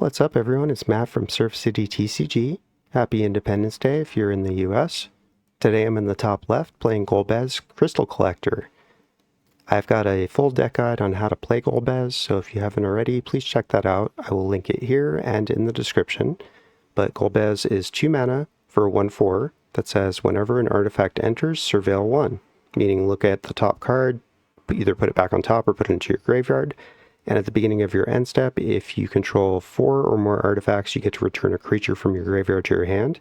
What's up, everyone? It's Matt from Surf City TCG. Happy Independence Day if you're in the US. Today I'm in the top left playing Golbez Crystal Collector. I've got a full deck guide on how to play Golbez, so if you haven't already, please check that out. I will link it here and in the description. But Golbez is 2 mana for 1/4 that says whenever an artifact enters, surveil 1, meaning look at the top card, either put it back on top or put it into your graveyard. And at the beginning of your end step, if you control 4 or more artifacts, you get to return a creature from your graveyard to your hand.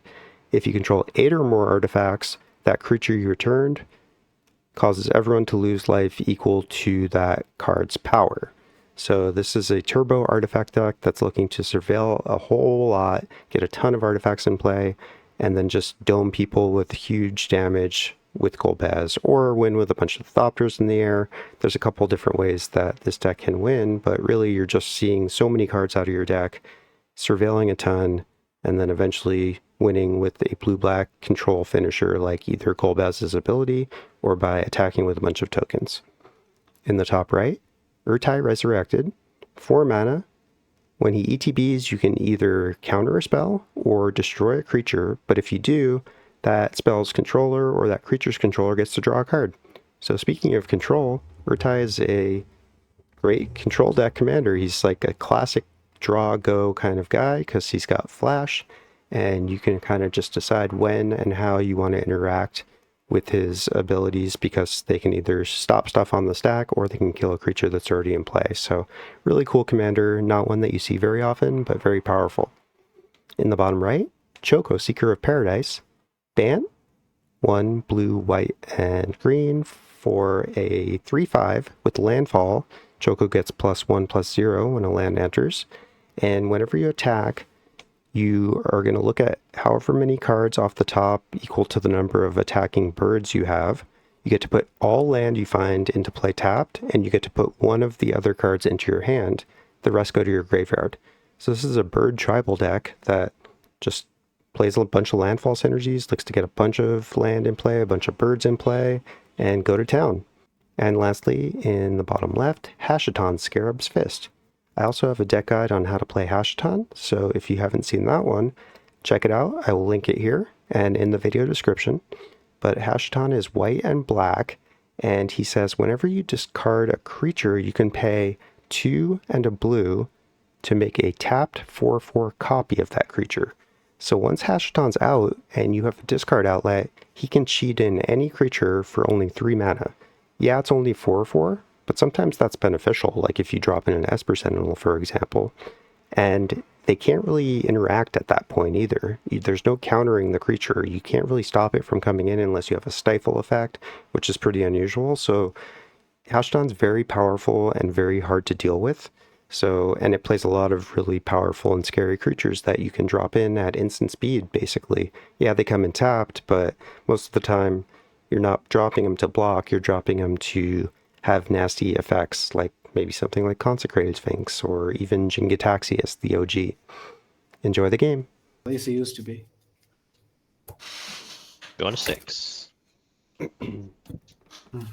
If you control 8 or more artifacts, that creature you returned causes everyone to lose life equal to that card's power. So this is a turbo artifact deck that's looking to surveil a whole lot, get a ton of artifacts in play, and then just dome people with huge damage with Golbez, or win with a bunch of Thopters in the air. There's a couple different ways that this deck can win, but really you're just seeing so many cards out of your deck, surveilling a ton, and then eventually winning with a blue-black control finisher like either Golbez's ability or by attacking with a bunch of tokens. In the top right, Ertai Resurrected, 4 mana. When he ETBs, you can either counter a spell or destroy a creature, but if you do, that spell's controller or that creature's controller gets to draw a card. So speaking of control, Ertai is a great control deck commander. He's like a classic draw go kind of guy because he's got flash, and you can kind of just decide when and how you want to interact with his abilities because they can either stop stuff on the stack or they can kill a creature that's already in play. So really cool commander, not one that you see very often, but very powerful. In the bottom right, Choco, Seeker of Paradise. Ban, 1 blue, white, and green for a 3/5 with landfall. Choco gets +1/+0 when a land enters. And whenever you attack, you are going to look at however many cards off the top equal to the number of attacking birds you have. You get to put all land you find into play tapped, and you get to put one of the other cards into your hand. The rest go to your graveyard. So this is a bird tribal deck that just plays a bunch of landfall synergies, looks to get a bunch of land in play, a bunch of birds in play, and go to town. And lastly, in the bottom left, Hashaton, Scarab's Fist. I also have a deck guide on how to play Hashaton, so if you haven't seen that one, check it out. I will link it here and in the video description. But Hashaton is white and black, and he says whenever you discard a creature, you can pay 2 and a blue to make a tapped 4/4 copy of that creature. So once Hashaton's out and you have a discard outlet, he can cheat in any creature for only 3 mana. Yeah, it's only 4/4, but sometimes that's beneficial, like if you drop in an Esper Sentinel, for example. And they can't really interact at that point either. There's no countering the creature. You can't really stop it from coming in unless you have a stifle effect, which is pretty unusual. So Hashaton's very powerful and very hard to deal with. So, and it plays a lot of really powerful and scary creatures that you can drop in at instant speed, basically. Yeah, they come in tapped, but most of the time you're not dropping them to block, you're dropping them to have nasty effects, like maybe something like Consecrated Sphinx or even Jingataxius, the OG. Enjoy the game. At least it used to be. Going to 6.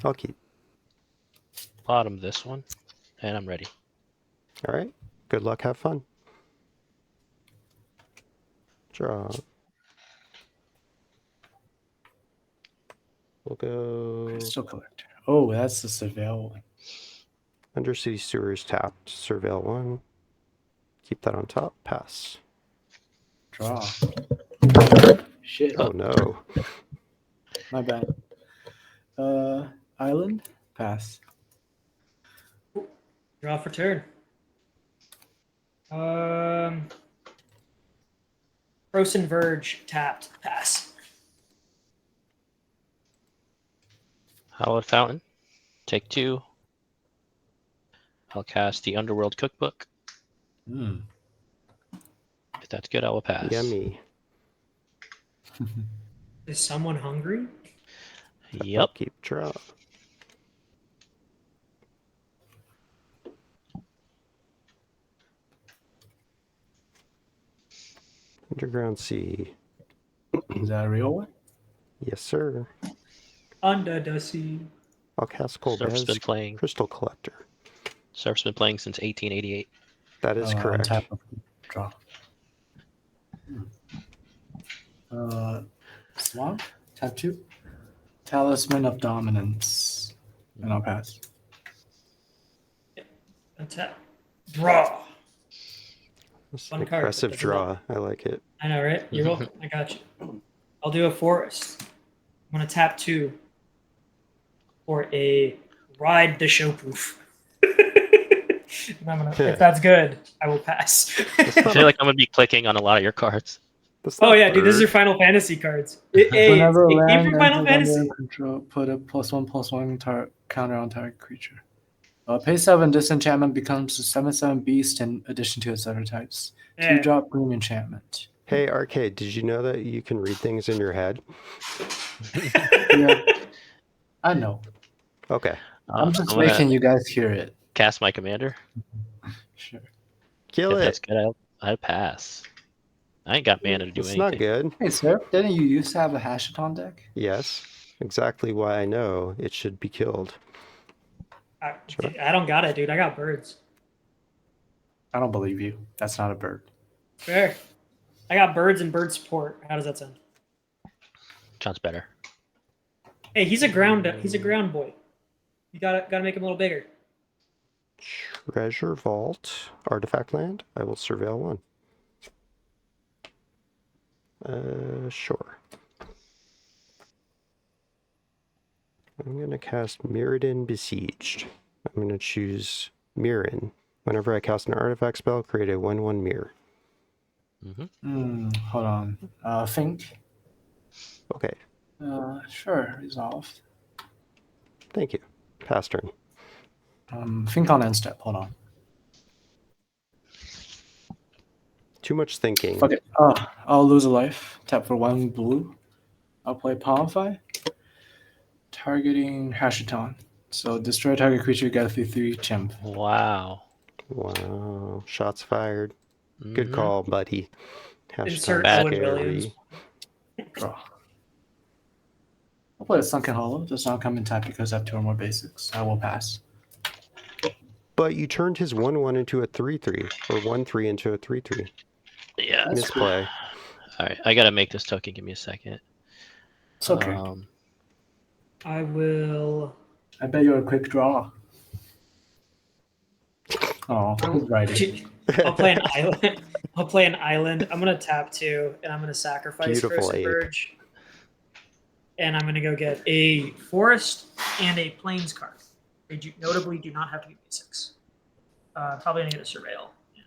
I'll keep. Bottom this one, and I'm ready. All right. Good luck. Have fun. Draw. We'll go Crystal Collector. Oh, that's the Surveil one. Undercity Sewers tapped. Surveil 1. Keep that on top. Pass. Draw. Shit. Oh no. My bad. Island? Pass. Draw for turn. Frozen Verge tapped. Pass. Hallowed Fountain. Take 2. I'll cast the Underworld Cookbook. Hmm. If that's good, I will pass. Yummy. Is someone hungry? Yep. Keep draw. Underground Sea. Is that a real one? Yes, sir. Under the sea. I'll cast Surf's been Golbez playing. Crystal Collector. Surf's been playing since 1888. That is On correct. top of Draw. Swamp. Tap 2. Talisman of Dominance. And I'll pass. Untap. Draw. That's Fun an card, aggressive but doesn't it- draw. I like it. I know, right? You're welcome. I got you. I'll do a forest. I'm gonna tap 2 for a ride the show proof. And I'm gonna, if that's good, I will pass. I feel like I'm gonna be clicking on a lot of your cards. That's Oh not yeah, dude, this is your bird. Final Fantasy cards. Hey, Whenever it came land from Final enters under Fantasy. your control, put a +1/+1 counter on target creature. Pay 7, this enchantment becomes a 7/7 beast in addition to its other types. Yeah. 2-drop green enchantment. Hey, Arcade, did you know that you can read things in your head? Yeah, I know. Okay. I'm just gonna making you guys hear it. cast my commander. Sure. Kill If that's it. good, I'd pass. I ain't got mana to do It's anything. not good. Hey, sir, didn't you used to have a Hashaton deck? Yes. Exactly why I know it should be killed. I don't got it, dude. I got birds. I don't believe you. That's not a bird. Fair. I got birds and bird support. How does that sound? Sounds better. Hey, he's a ground boy. You gotta make him a little bigger. Treasure Vault. Artifact land. I will surveil one. Sure. I'm going to cast Mirrodin Besieged. I'm going to choose Mirren. Whenever I cast an artifact spell, create a 1/1 mirror. Hold on. Think. Okay, Sure, resolved. thank you. Pass turn. Think on end step. Hold on. Too much thinking. Fuck it. I'll lose a life. Tap for 1 blue. I'll play Palmify. Targeting Hashaton. So destroy target creature, get a 3/3 chimp. Wow. Wow. Shots fired. Good Mhm. call, buddy. Insert Hashtag Owen scary. Williams. Draw. I'll play a Sunken Hollow. Does not come in type because I have 2 or more basics. I will pass. But you turned his 1/1 into a 3/3, or 1/3 into a 3/3. Yeah. That's Misplay. All right. I gotta make this token. Give me a second. It's okay. I will. I bet you're a quick draw. Oh, who's writing? I'll play an island. I'll play an island. I'm gonna tap 2, and I'm gonna sacrifice Beautiful Frozen ape. Verge. And I'm gonna go get a forest and a plains card. They notably do not have to be basics. Probably gonna get a surveil. Yeah.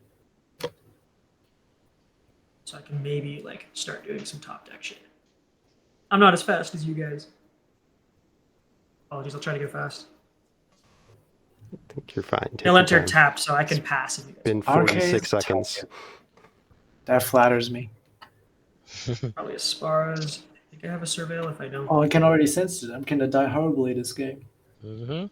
So I can maybe like start doing some top deck shit. I'm not as fast as you guys. Apologies, I'll try to go fast. I think you're fine. Take He'll your enter time. tap, so I can pass if you guys. Been Arcade 46 seconds. That flatters me. Probably a Sparrows. I think I have a surveil if I don't. Oh, I can already sense it. I'm gonna die horribly this game. Mm-hmm.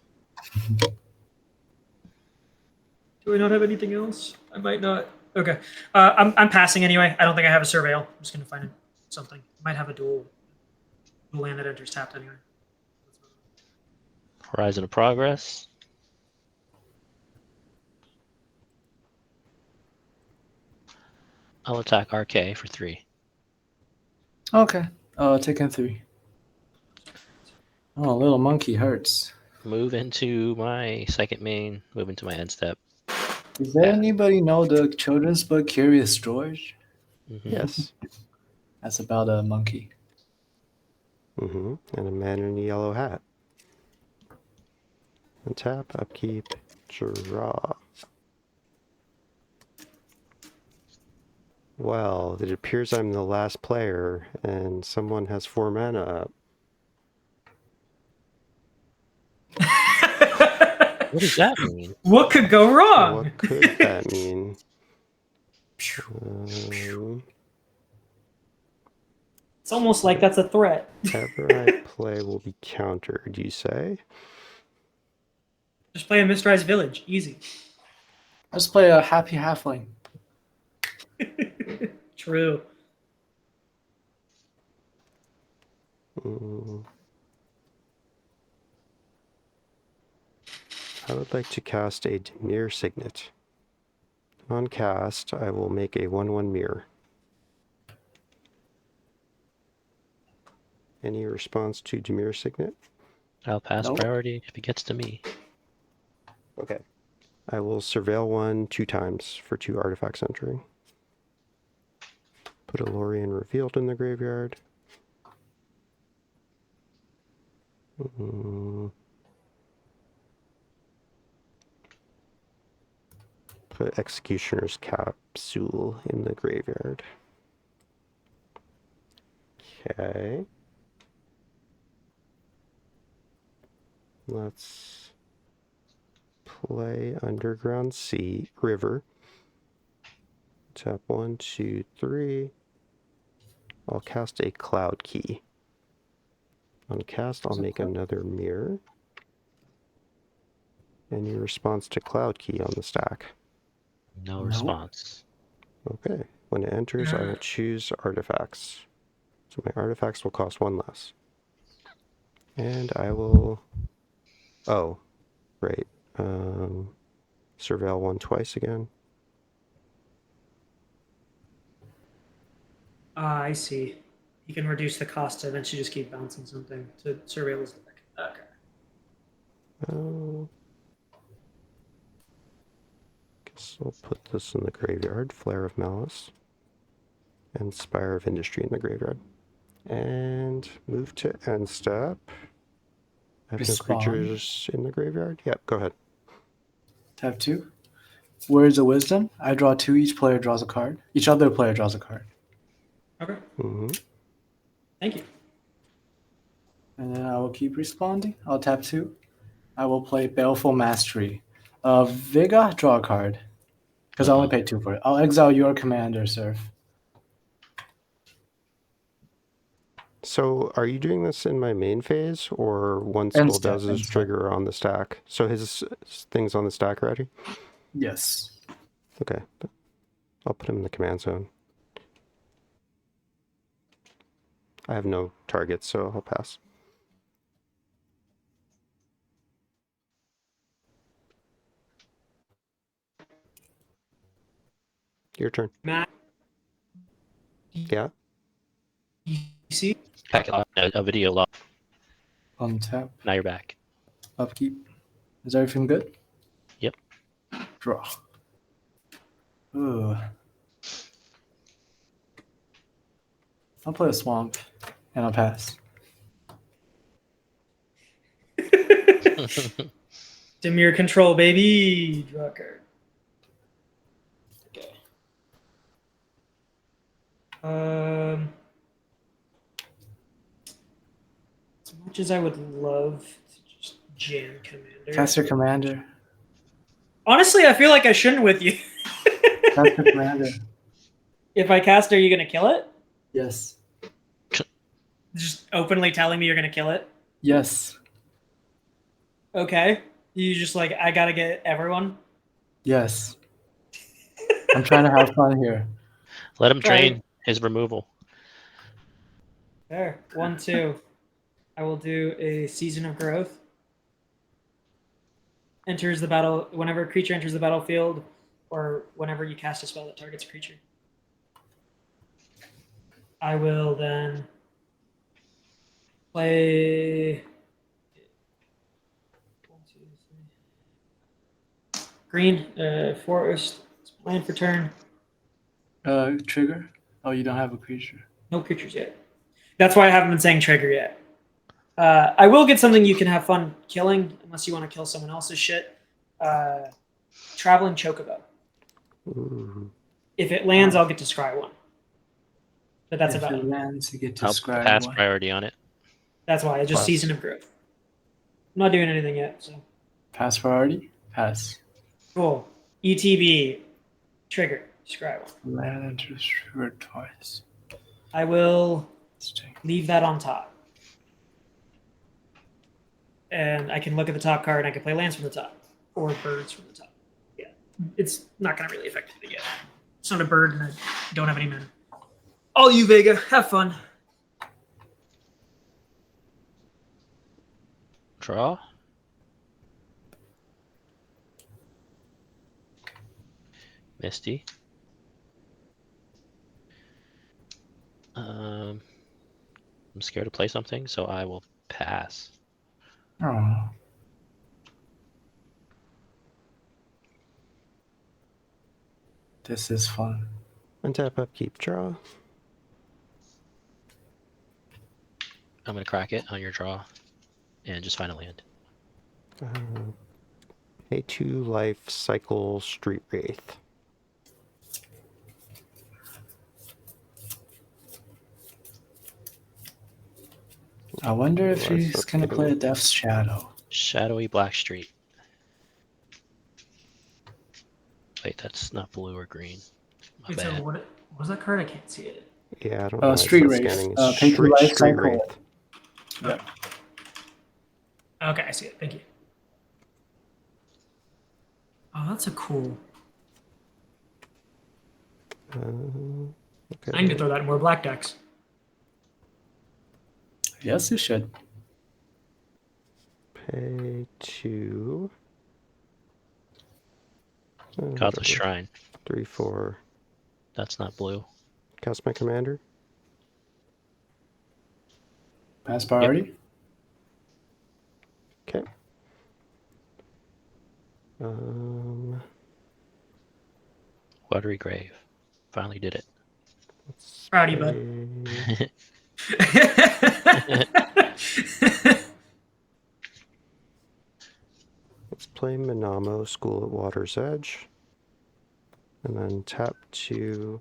Do I not have anything else? I might not. Okay. I'm passing anyway. I don't think I have a surveil. I'm just gonna find something. I might have a dual land that enters tapped anyway. Horizon of Progress. I'll attack RK for 3. Okay. Taking 3. Oh, little monkey hurts. Move into my second main. Move into my end step. Does there Yeah. anybody know the children's book Curious George? Mm-hmm. Yes. That's about a monkey. And a man in a yellow hat. And tap, upkeep, draw. Well, it appears I'm the last player, and someone has 4 mana up. What does that mean? What could go wrong? What could that mean? It's almost like that's a threat. Whatever I play will be countered, you say? Just play a Mistrized Village. Easy. Let's play a happy halfling. True. I would like to cast a Demir Signet. On cast, I will make a 1/1 mirror. Any response to Demir Signet? I'll pass Nope. priority if it gets to me. Okay. I will surveil 1 2 times for 2 artifacts entering. Put a Lorien Revealed in the graveyard. Put Executioner's Capsule in the graveyard. Okay. Let's play Underground Sea River. Tap 1 2 3. I'll cast a Cloud Key. On cast, I'll make another mirror. Any response to Cloud Key on the stack? No Nope. response. Okay. When it enters, I will choose artifacts. So my artifacts will cost 1 less. And I will... Oh, right. Surveil 1 twice again. I see. You can reduce the cost to eventually just keep bouncing something to surveil his deck. Okay. Guess I'll put this in the graveyard. Flare of Malice. And Spire of Industry in the graveyard. And move to end step. I have no Respond. creatures in the graveyard. Yep, go ahead. Tap 2. Words of Wisdom. I draw 2. Each player draws a card. Each other player draws a card. Okay. Mm-hmm. Thank you. And then I will keep responding. I'll tap 2. I will play Baleful Mastery. Vega, draw a card. Because I only paid 2 for it. I'll exile your commander, Surf. So, are you doing this in my main phase, or once End Golbez step, is end step. trigger on the stack? So his thing's on the stack already? Yes. Okay. I'll put him in the command zone. I have no targets, so I'll pass. Your turn. Matt, Yeah? you see? Packet lock, a video lock. Untap. Now you're back. Upkeep. Is everything good? Yep. Draw. Ooh. I'll play a Swamp. And I'll pass. Demir control, baby. Draw a card. Okay. As much as I would love to just jam commander. Cast your commander. Honestly, I feel like I shouldn't with you. Cast your commander. If I cast, are you gonna kill it? Yes. Just openly telling me you're gonna kill it? Yes. Okay. You just like, I gotta get everyone? Yes. I'm trying to have fun here. Let him Right. drain his removal. There. 1, 2. I will do a Season of Growth. Enters the battle whenever a creature enters the battlefield, or whenever you cast a spell that targets a creature. I will then play 1, 2, 3. Green, forest, land for turn. Trigger? Oh, you don't have a creature. No creatures yet. That's why I haven't been saying trigger yet. I will get something you can have fun killing, unless you want to kill someone else's shit. Traveling Chocobo. Ooh. If it lands, I'll get to scry 1. But that's if about it it. lands, you get to I'll scry pass 1. priority on it. That's why. It's just Plus. Season of Growth. I'm not doing anything yet, so. Pass priority? Pass. Cool. ETB. Trigger. Scry 1. Land enters triggered twice. I will Let's take. leave that on top. And I can look at the top card and I can play lands from the top. Or birds from the top. Yeah. It's not going to really affect it yet. It's not a bird and I don't have any mana. All you, Vega. Have fun. Misty. I'm scared to play something, so I will pass. Oh. This is fun. Untap, upkeep, draw. I'm gonna crack it on your draw, and just find a land. A 2-life cycle Street Wraith. I wonder if Realize he's that's gonna getting- play a Death's Shadow. Shadowy Black Street. Wait, that's not blue or green. My Wait, so bad. what was that card? I can't see it. Yeah, I don't know. why it's Street not Wraith. scanning. It's Pay 2 life Street cycle. Wraith. Yeah. Okay, I see it. Thank you. Oh, that's a cool. Okay. I need to throw that in more black decks. Yes, you should. Pay 2. Godless Shrine. 3, 4. That's not blue. Cast my commander. Pass priority. Okay. Watery Grave. Finally did it. Proud of you, bud. Let's play Minamo, School at Water's Edge. And then tap 2.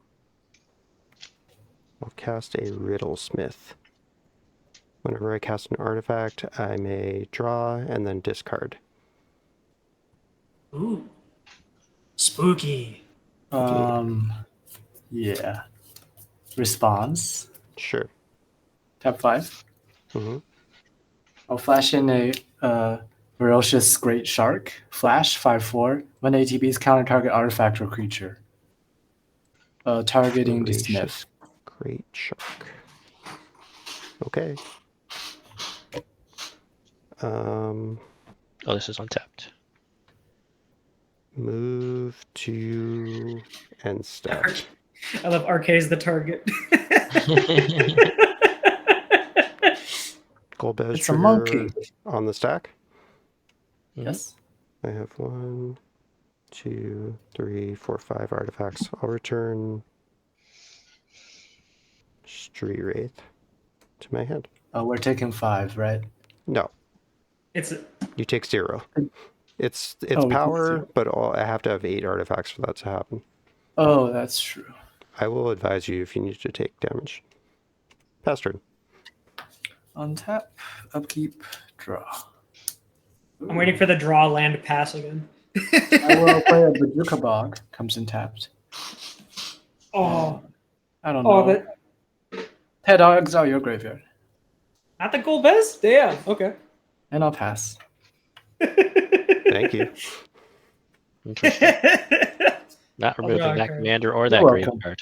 I'll cast a Riddlesmith. Whenever I cast an artifact, I may draw and then discard. Ooh. Spooky. Yeah. Response. Sure. Tap 5. Mm-hmm. I'll flash in a Ferocious Great Shark. Flash 5/4. When ATBs counter target artifact or creature. Targeting the Smith. Voracious Great Shark. Okay. Oh, this is untapped. Move to end step. I love Arcade's the target. Golbez It's a trigger monkey. on the stack. Yes. I have 1, 2, 3, 4, 5 artifacts. I'll return Street Wraith to my hand. We're taking 5, right? No, It's you take 0. It's we take power, 0. but I have to have 8 artifacts for that to happen. Oh, that's true. I will advise you if you need to take damage. Pass turn. Untap, upkeep, draw. I'm waiting for the draw land pass again. I will play a Bajuka Bog. Comes in tapped. Oh, I don't oh, know. but Ted, I'll exile your graveyard. not the Golbez? Damn. Okay. And I'll pass. Thank you. Interesting. Not I'll removing draw a that card. commander or that You're welcome. graveyard.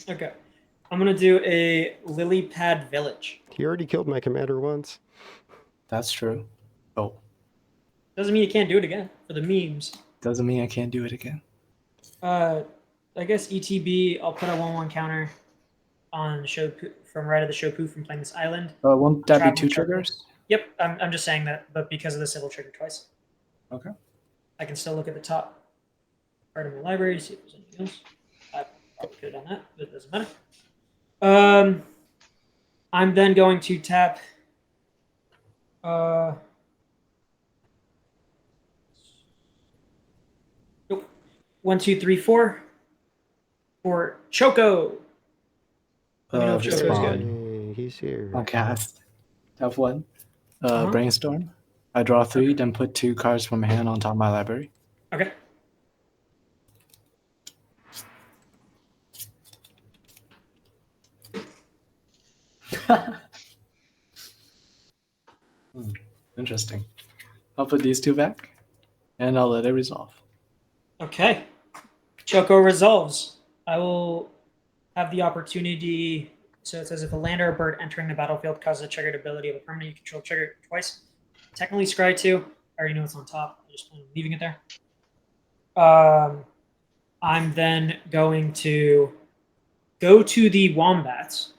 Okay. I'm gonna do a Lily Pad Village. He already killed my commander once. That's true. Oh, Doesn't mean you can't do it again for the memes. doesn't mean I can't do it again. I guess ETB. I'll put a 1/1 counter on Shopu from right of the Shopu from playing this island. Won't that be Travel 2 check. triggers? Yep, I'm just saying that, but because of this, it'll trigger twice. Okay. I can still look at the top part of my library to see if there's anything else. I probably could have done that, but it doesn't matter. I'm then going to tap. Nope. 1, 2, 3, 4. For Choco. Let me know if Choco's Respond. good. Hey, he's here. I'll cast. Tap 1. Uh-huh. Brainstorm. I draw 3, then put 2 cards from my hand on top of my library. Okay. Interesting. I'll put these 2 back, and I'll let it resolve. Okay. Choco resolves. I will have the opportunity. So it says if a land or a bird entering the battlefield causes a triggered ability of a permanent you control trigger twice. Technically scry 2. I already know it's on top. I just plan on leaving it there. I'm then going to go to the Wombats.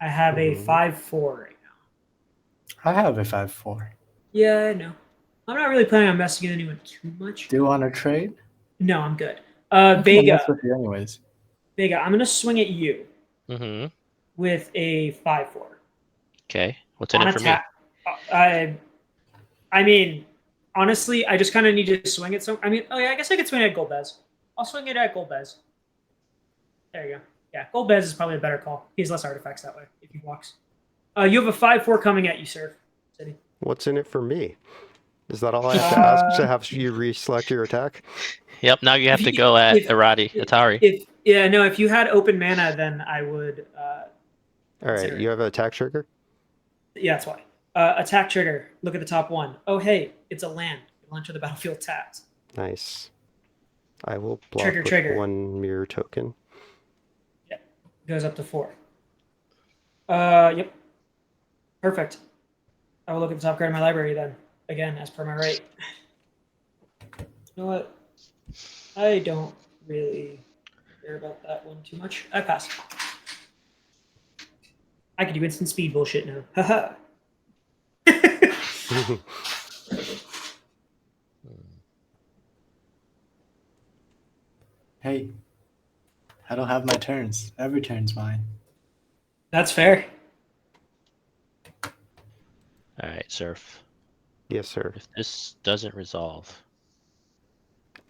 I have a Mhm. 5/4 right now. I have a 5/4. Yeah, I know. I'm not really planning on messing with anyone too much. Do you want to trade? No, I'm good. I'm gonna Vega, mess with you anyways. Vega, I'm gonna swing at you Mm-hmm. with a 5/4 Okay. What's in on it for me? attack. I mean, honestly, I just kind of need to swing it. So I mean, oh yeah, I guess I could swing at Golbez. I'll swing it at Golbez. There you go. Yeah, Golbez is probably a better call. He has less artifacts that way if he walks. You have a 5/4 coming at you, sir. City. What's in it for me? Is that all I have to ask to have you reselect your attack? Yep. Now you have If to you- go at if- Atari. If you had open mana, then I would. All right, Consider you it. have an attack trigger? Yeah, that's why. Attack trigger. Look at the top one. Oh, hey, it's a land. It'll enter the battlefield tapped. Nice. I will block with Trigger. one mirror token. Yep. Goes up to 4. Yep. Perfect. I will look at the top card of my library then. Again, as per my right. You know what? I don't really care about that one too much. I pass. I could do instant speed bullshit now. Haha. Hey, I don't have my turns. Every turn's mine. That's fair. All right, Surf. Yes, sir. If this doesn't resolve,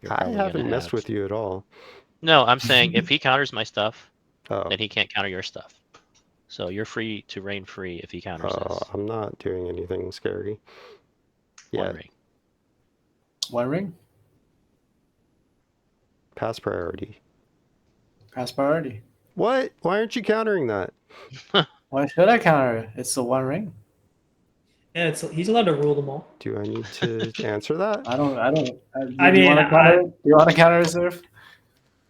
you're I probably haven't gonna messed have... with you at all. No, I'm saying if he counters my stuff, Oh, then he can't counter your stuff. So you're free to reign free if he counters this. I'm not doing anything scary. One Yeah, ring. One ring? pass priority. Pass priority. What? Why aren't you countering that? Why should I counter it? It's the one ring. Yeah, he's allowed to rule them all. Do I need to answer that? I don't. Do I you mean, want to counter it? Do you want to counter it, Surf?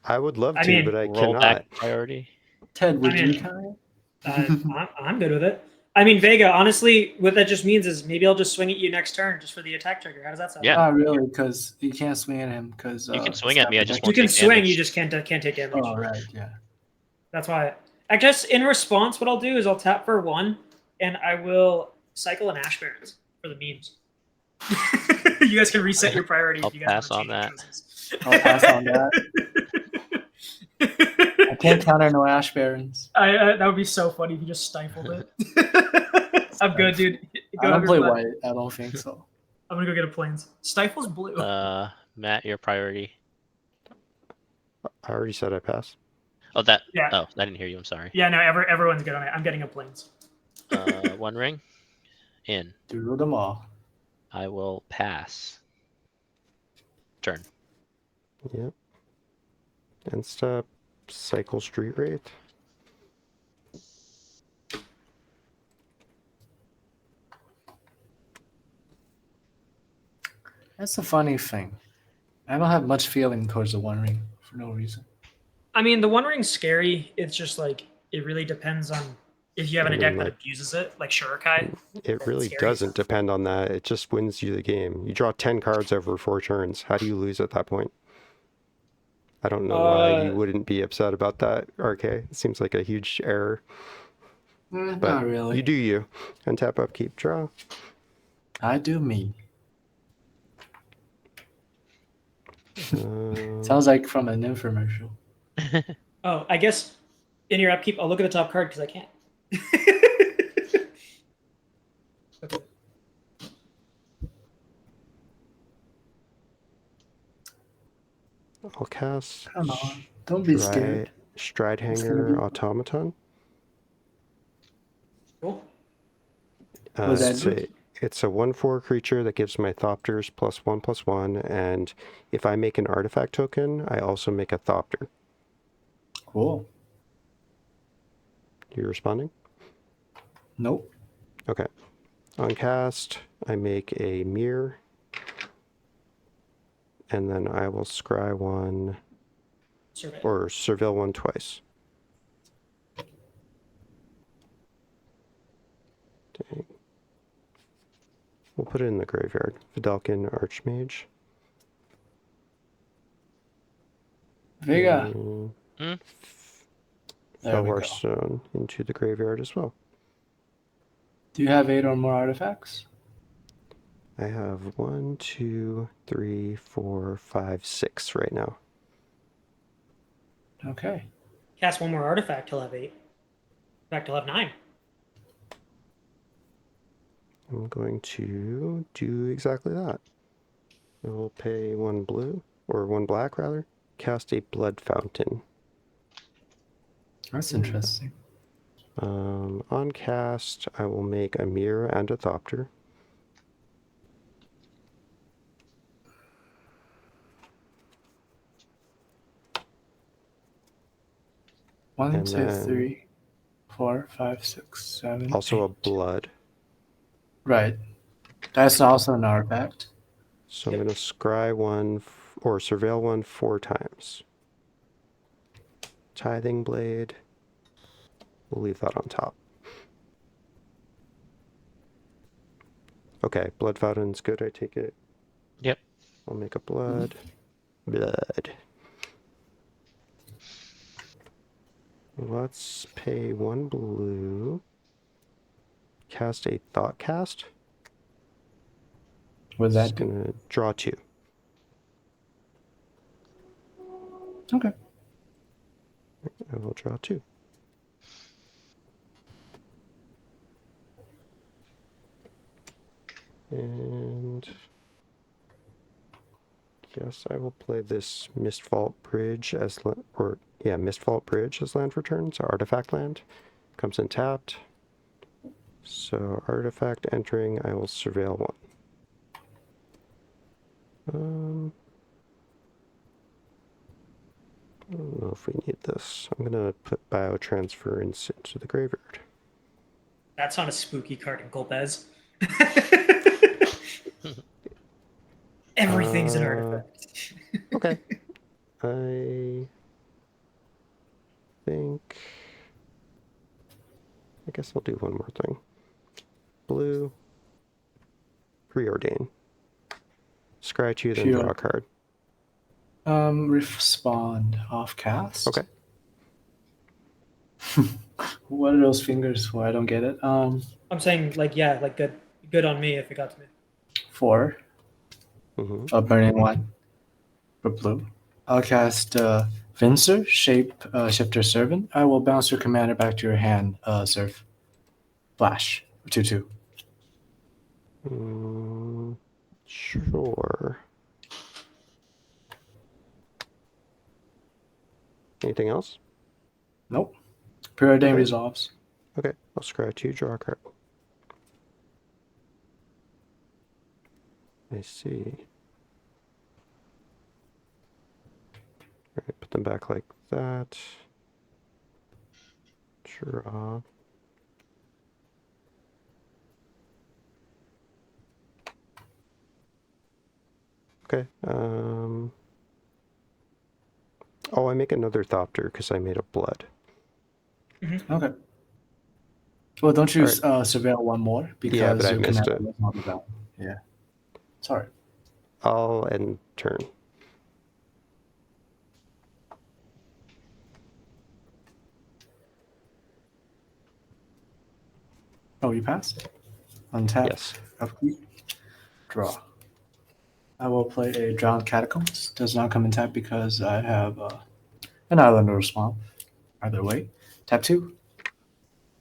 I would love I to, mean, but I Roll cannot. back priority. Ted, would mean- you counter it? I'm good with it. I mean, Vega, honestly, what that just means is maybe I'll just swing at you next turn just for the attack trigger. How does that sound? Yeah. Not really, because you can't swing at him. Because You can swing at me, I just You won't can take swing, damage. you just can't take damage. Oh right, yeah. That's why. I guess in response, what I'll do is I'll tap for 1, and I will cycle an Ash Barrens for the memes. You guys can reset your priority I'll if you guys pass want to on change choices. I'll pass on that. I can't counter no Ash Barons. That would be so funny if you just stifled it. I'm good, dude. I don't play white. I don't think so. I'm gonna go get a planes. Stifle's blue. Matt, your priority. I already said I passed. Oh, that. Yeah. Oh, I didn't hear you. I'm sorry. Yeah, no, everyone's good on it. I'm getting a planes. One ring. In. Do them all. I will pass. Turn. Yep. And stop. Cycle Street Wraith. That's the funny thing. I don't have much feeling towards the one ring for no reason. I mean, the One Ring's scary. It's just like it really depends on if you have I a deck mean, that like- abuses it, like Shurikai. It really scary. doesn't depend on that. It just wins you the game. You draw 10 cards over 4 turns. How do you lose at that point? I don't know why you wouldn't be upset about that, RK. It seems like a huge error. But Not really. You do you. Untap, upkeep, draw. I do me. Uh, Sounds like from an infomercial. Oh, I guess in your upkeep, I'll look at the top card because I can't. Okay. I'll cast Come on. Don't be scared. Stride It's gonna Hanger be- Automaton. Cool. What does that do? It's a 1/4 creature that gives my Thopters +1/+1, and if I make an artifact token, I also make a Thopter. Cool. You responding? Nope. Okay. On cast, I make a mirror, and then I will scry one Survey. or surveil one twice. Dang. We'll put it in the graveyard. Vidalcan Archmage. Vega. Hmm? There we Felwar go. Stone into the graveyard as well. Do you have 8 or more artifacts? I have 1, 2, 3, 4, 5, 6 right now. Okay. Cast one more artifact, he'll have 8. In fact, he'll have 9. I'm going to do exactly that. I will pay 1 blue, or 1 black rather, cast a Blood Fountain. That's interesting. On cast, I will make a Mirror and a Thopter. One, And 2, then 3, 4, 5, 6, 7. also a 8. Blood. Right. That's also an artifact. So I'm going to scry 1 or surveil 1 4 times. Tithing Blade. We'll leave that on top. Okay, Blood Fountain's good, I take it. Yep. I'll make a Blood. Blood. Let's pay 1 blue. Cast a Thought Cast. What's It's that do? gonna draw 2. Okay. I will draw 2. And yes, I will play this Mistvault Bridge as Mistvault Bridge as land return. So artifact land comes in tapped. So artifact entering, I will surveil 1. I don't know if we need this. I'm gonna put Biotransference into the graveyard. That's not a spooky card in Golbez. Everything's an artifact. Okay. I guess I'll do one more thing. Blue. Preordain. Scratch you, then draw a card. Respond off cast. Okay. What are those fingers for? I don't get it. I'm saying, like, yeah, like good on me if it got to me. 4. Mm-hmm. A burning 1 for blue. I'll cast Vincer, Shape Shifter Servant. I will bounce your commander back to your hand, Surf. Flash. 2/2. Sure. Anything else? Nope. Preordain Okay. resolves. Okay, I'll scratch you, draw a card. I see. Alright, put them back like that. Draw. Okay, oh, I make another Thopter because I made a Blood. Okay. Well, don't you Alright. surveil 1 more? Because Yeah, but I your missed commander it. was on the bound. Yeah. Sorry. I'll end turn. Oh, you passed? Untap. Yes. Upkeep. Draw. I will play a Drowned Catacombs. Does not come in tap because I have an island to respond. Either way. Tap 2.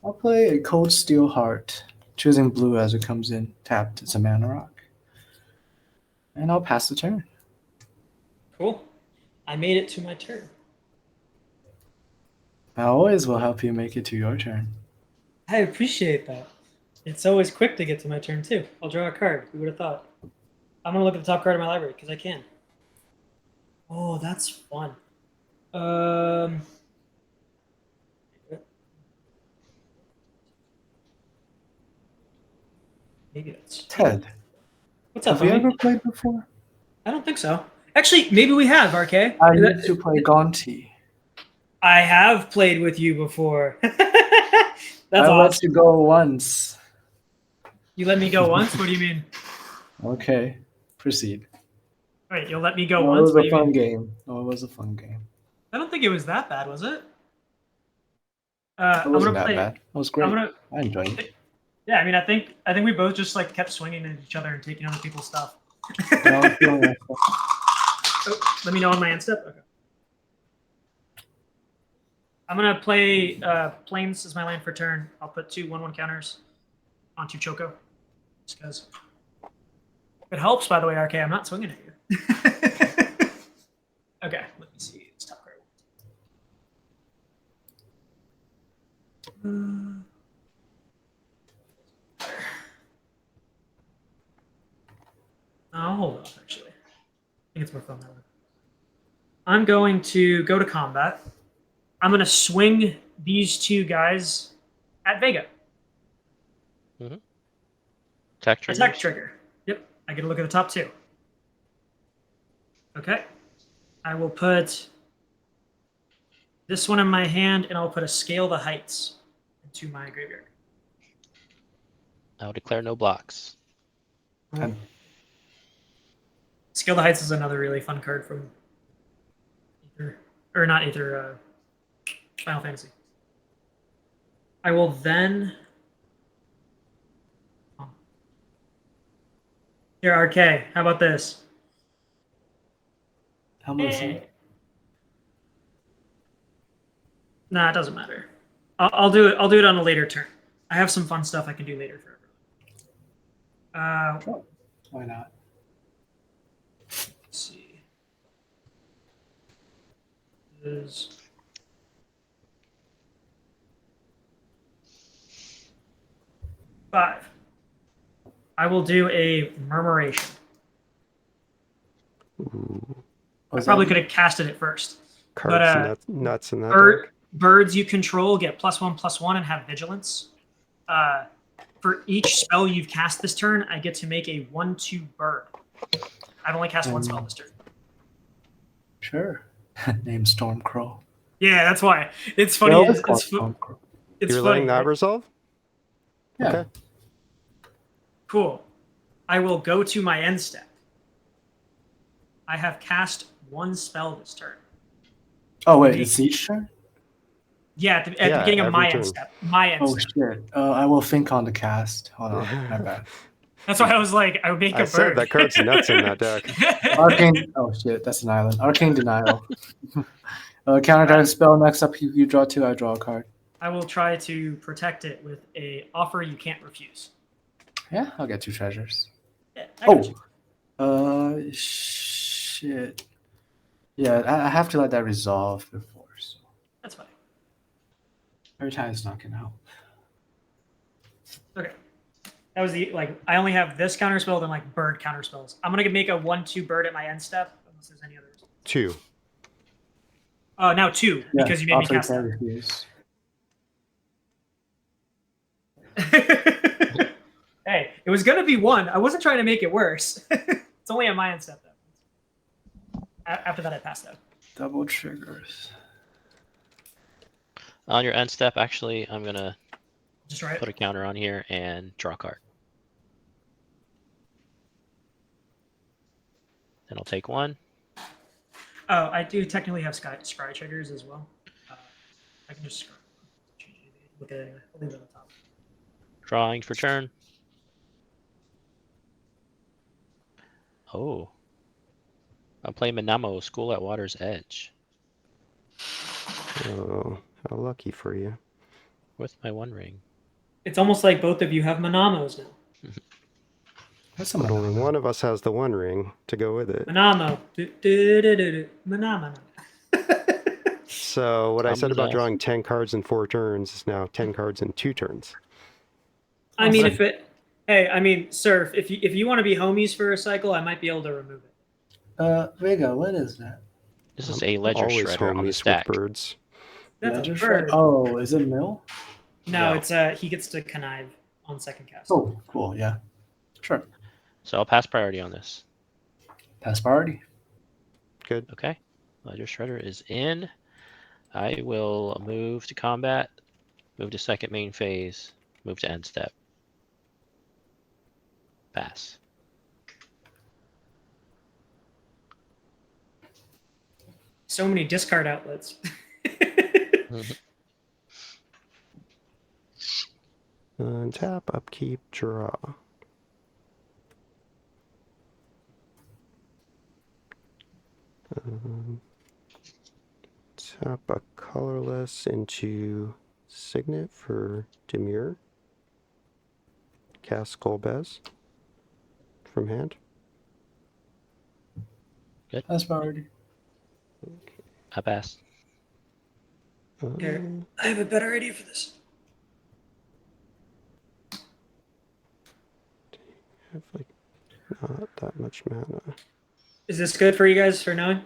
I'll play a Cold Steel Heart. Choosing blue as it comes in. Tapped. It's a mana rock. And I'll pass the turn. Cool. I made it to my turn. I always will help you make it to your turn. I appreciate that. It's always quick to get to my turn, too. I'll draw a card. Who would have thought? I'm going to look at the top card of my library, because I can. Oh, that's fun. Maybe that's... Ted, What's up, have we homie? ever played before? I don't think so. Actually, maybe we have, RK. I used to play Gonti. I have played with you before. That's I awesome. let you go once. You let me go once? What do you mean? Okay, proceed. Wait, you'll let me go It once? was What do a you mean? fun game. Oh, it was a fun game. I don't think it was that bad, was it? It I'm wasn't gonna that play. bad. It was great. I'm gonna. I enjoyed it. Yeah, I mean, I think we both just like kept swinging at each other and taking other people's stuff. No, I'm feeling that stuff. Oh, let me know on my end step. Okay. I'm gonna play Plains as my land for turn. I'll put 2 1/1 counters onto Choco. Just because. It helps, by the way, RK. I'm not swinging at you. Okay, let me see. It's top card. I'll hold off, actually. I think it's more fun that way. I'm going to go to combat. I'm going to swing these 2 guys at Vega. Attack trigger. Attack trigger. Yep. I get a look at the top 2. Okay. I will put this one in my hand, and I'll put a Scale the Heights into my graveyard. I'll declare no blocks. And Scale the Heights is another really fun card from Aether, or not Aether, Final Fantasy. I will then. Here, RK. How about this? how much? Nah, it doesn't matter. I'll do it. I'll do it on a later turn. I have some fun stuff I can do later for everyone. Sure. Why not? Let's see. Is 5. I will do a Murmuration. Ooh, I probably could have casted it first. cards nuts in that deck. Birds you control get +1/+1 and have vigilance. For each spell you've cast this turn, I get to make a 1/2 bird. I've only cast 1 spell this turn. Sure. Name Stormcrow. Yeah, that's why. It's funny. They always It's, call it's, it fu- Stormcrow. it's You're funny. letting that Right? resolve? Yeah. Okay. Cool. I will go to my end step. I have cast 1 spell this turn. Oh wait, it's each turn. Yeah, at the Yeah, beginning of every my turn. end step. My end Oh step. shit. I will think on the cast. Hold on. My bad. That's why I was like, I would make a I bird. said that card's nuts in that deck. Arcane. Oh shit, that's an island. Arcane Denial. Counter target spell. Next up, you draw 2. I draw a card. I will try to protect it with a offer you can't refuse. Yeah, I'll get 2 treasures. Yeah, I got you. Shit. Yeah, I have to let that resolve before. So That's fine. every time it's not gonna help. Okay. That was the I only have this counter spell then bird counter spells. I'm gonna make a 1/2 bird at my end step unless there's any others. 2. Oh, now 2 Yeah, because you made me also cast can't that. refuse. Hey, it was gonna be 1. I wasn't trying to make it worse. It's only at my end step though. After that, I passed out. Double triggers. On your end step, actually, I'm gonna Just right. put a counter on here and draw a card. Then I'll take 1. Oh, I do technically have scry triggers as well. I can just change it. Look at it anyway. I'll leave it on the top. Drawing for turn. Oh. I'll play Minamo, School at Water's Edge. Oh, how lucky for you. With my 1 ring. It's almost like both of you have Manamos now. That's a But only Manamo. one of us has the one ring to go with it. Manamo. Manamo. So what I said about Comes drawing 10 cards in 4 turns is now 10 cards in 2 turns. I mean, Surf, if you want to be homies for a cycle, I might be able to remove it. Vega, what is that? This is a Ledger Always Shredder on the homies stack. with birds. That's Ledger a Shred? bird. Oh, is it Mill? No, No. it's he gets to connive on second cast. Oh, cool. Yeah. Sure. So I'll pass priority on this. Pass priority. Good. Okay. Ledger Shredder is in. I will move to combat, move to second main phase, move to end step. Pass. So many discard outlets. Untap, upkeep, draw. Tap a colorless into Signet for Demure. Cast Golbez from hand. That's priority. I pass. Here, I have a better idea for this. Have like not that much mana. Is this good for you guys for knowing?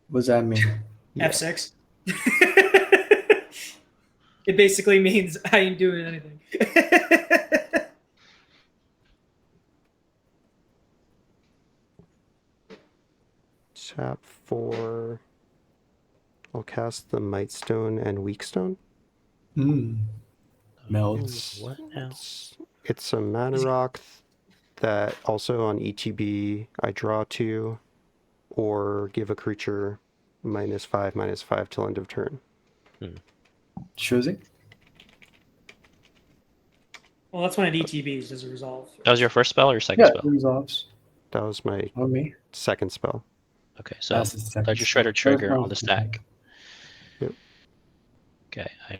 What does that mean? Yeah. F6. It basically means I ain't doing anything. Tap for. I'll cast the Mightstone and Weakstone. Melts. What now? It's a mana rock that also on ETB I draw 2 or give a creature -5/-5 till end of turn. Choosing? Well, that's when it ETBs. Does it resolve? That was your first spell or your second Yeah, spell? it resolves. That was my On me. second spell. Okay, so That's the second let your shredder spell. trigger on the stack. Yep. Okay, I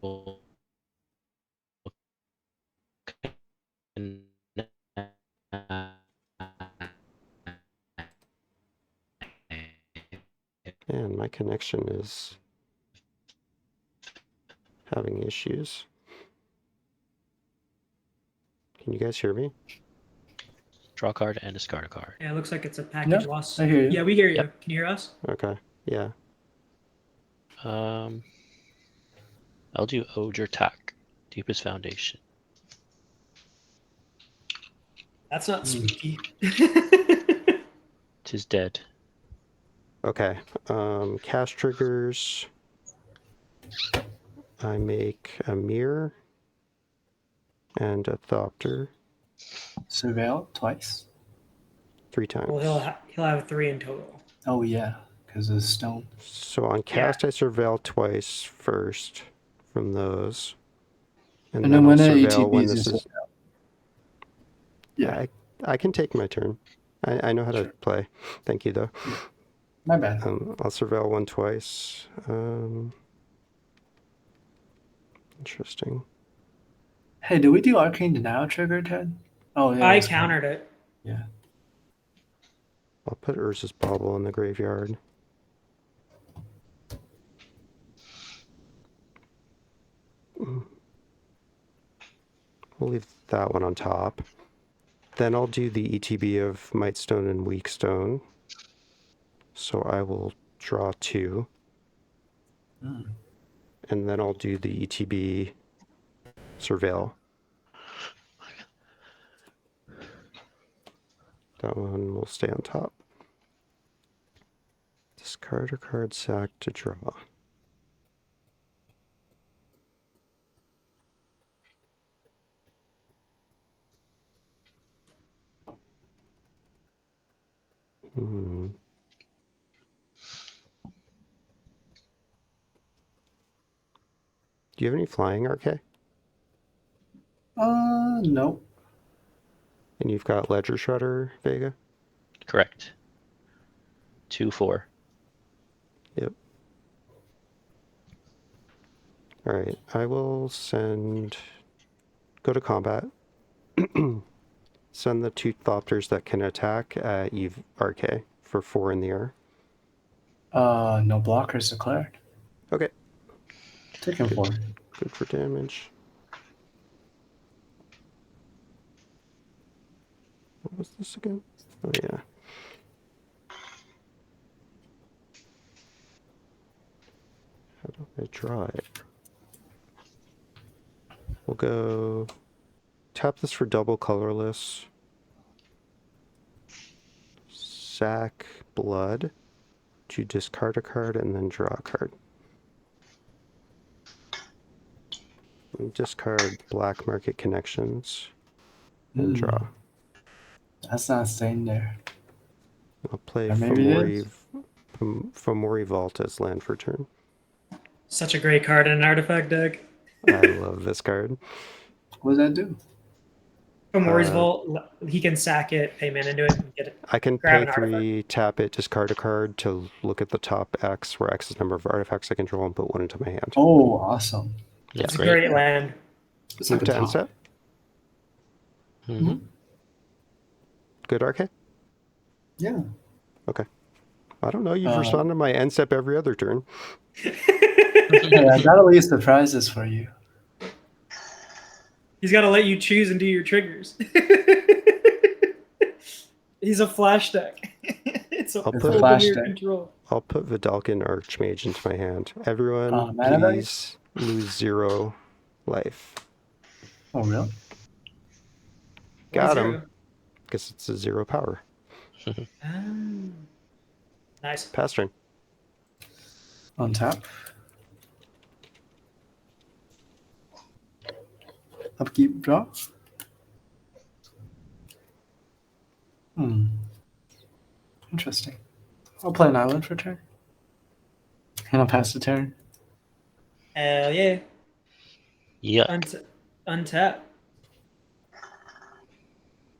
will And my connection is having issues. Can you guys hear me? draw a card and discard a card. Yeah, it looks like it's a package No, loss. I hear you. Yeah, we hear you. Yep. Can you hear us? Okay. Yeah. I'll do Ogre Tack, Deepest Foundation. That's not spooky. Tis dead. Okay. Cast triggers. I make a mirror and a Thopter Surveil twice. 3 times. Well, he'll have 3 in total. Oh yeah, because of stone. So on cast, I surveil twice first from those, And then when I'll it surveil when ETBs, this you is. surveil. Yeah, I can take my turn. I know how to Sure. play. Thank you though. my bad. I'll surveil one twice. Interesting. Hey, did we do Arcane Denial trigger, Ted? Oh yeah. I that's fine. countered it. Yeah. I'll put Urza's Bauble in the graveyard. We'll leave that one on top. Then I'll do the ETB of Mightstone and Weakstone. So I will draw 2. And then I'll do the ETB Surveil. That one will stay on top. Discard a card sack to draw. Do you have any flying, RK? No. And you've got Ledger Shredder, Vega? Correct. 2/4. Yep. Alright, I will go to combat. Send the 2 Thopters that can attack at Eve RK for 4 in the air. No blockers declared. Okay. Taking 4. Good for damage. What was this again? Oh yeah. How do I draw it? We'll go tap this for double colorless. Sack blood to discard a card and then draw a card. And discard black market connections and draw. That's not staying there. I'll play Or maybe it is. Fomori Vault as land for turn. Such a great card in an artifact deck. I love this card. What does that do? Fomori's Vault, he can sack it, pay mana into it, and get it. I can Grab pay an artifact. 3, tap it, discard a card to look at the top X, where X is the number of artifacts I control, and put one into my hand. Oh, awesome. Yeah, It's a great. great land. It's Move like a to end top. step. Hmm. Good RK? Yeah. I don't know. You've responded to my end step every other turn. Hey, I got at least the prizes for you. He's got to let you choose and do your triggers. He's a flash deck. It's a I'll It's put- a flash your deck. control. I'll put Vidalcan Archmage into my hand. Everyone, mana please lose 0 life. Oh, really? Got Why him. zero? Because it's a 0 power. Ah. Nice. Pass turn. Untap. Upkeep, draw. Interesting. I'll play an island for turn. And I'll pass the turn. Hell yeah. Yeah. Untap.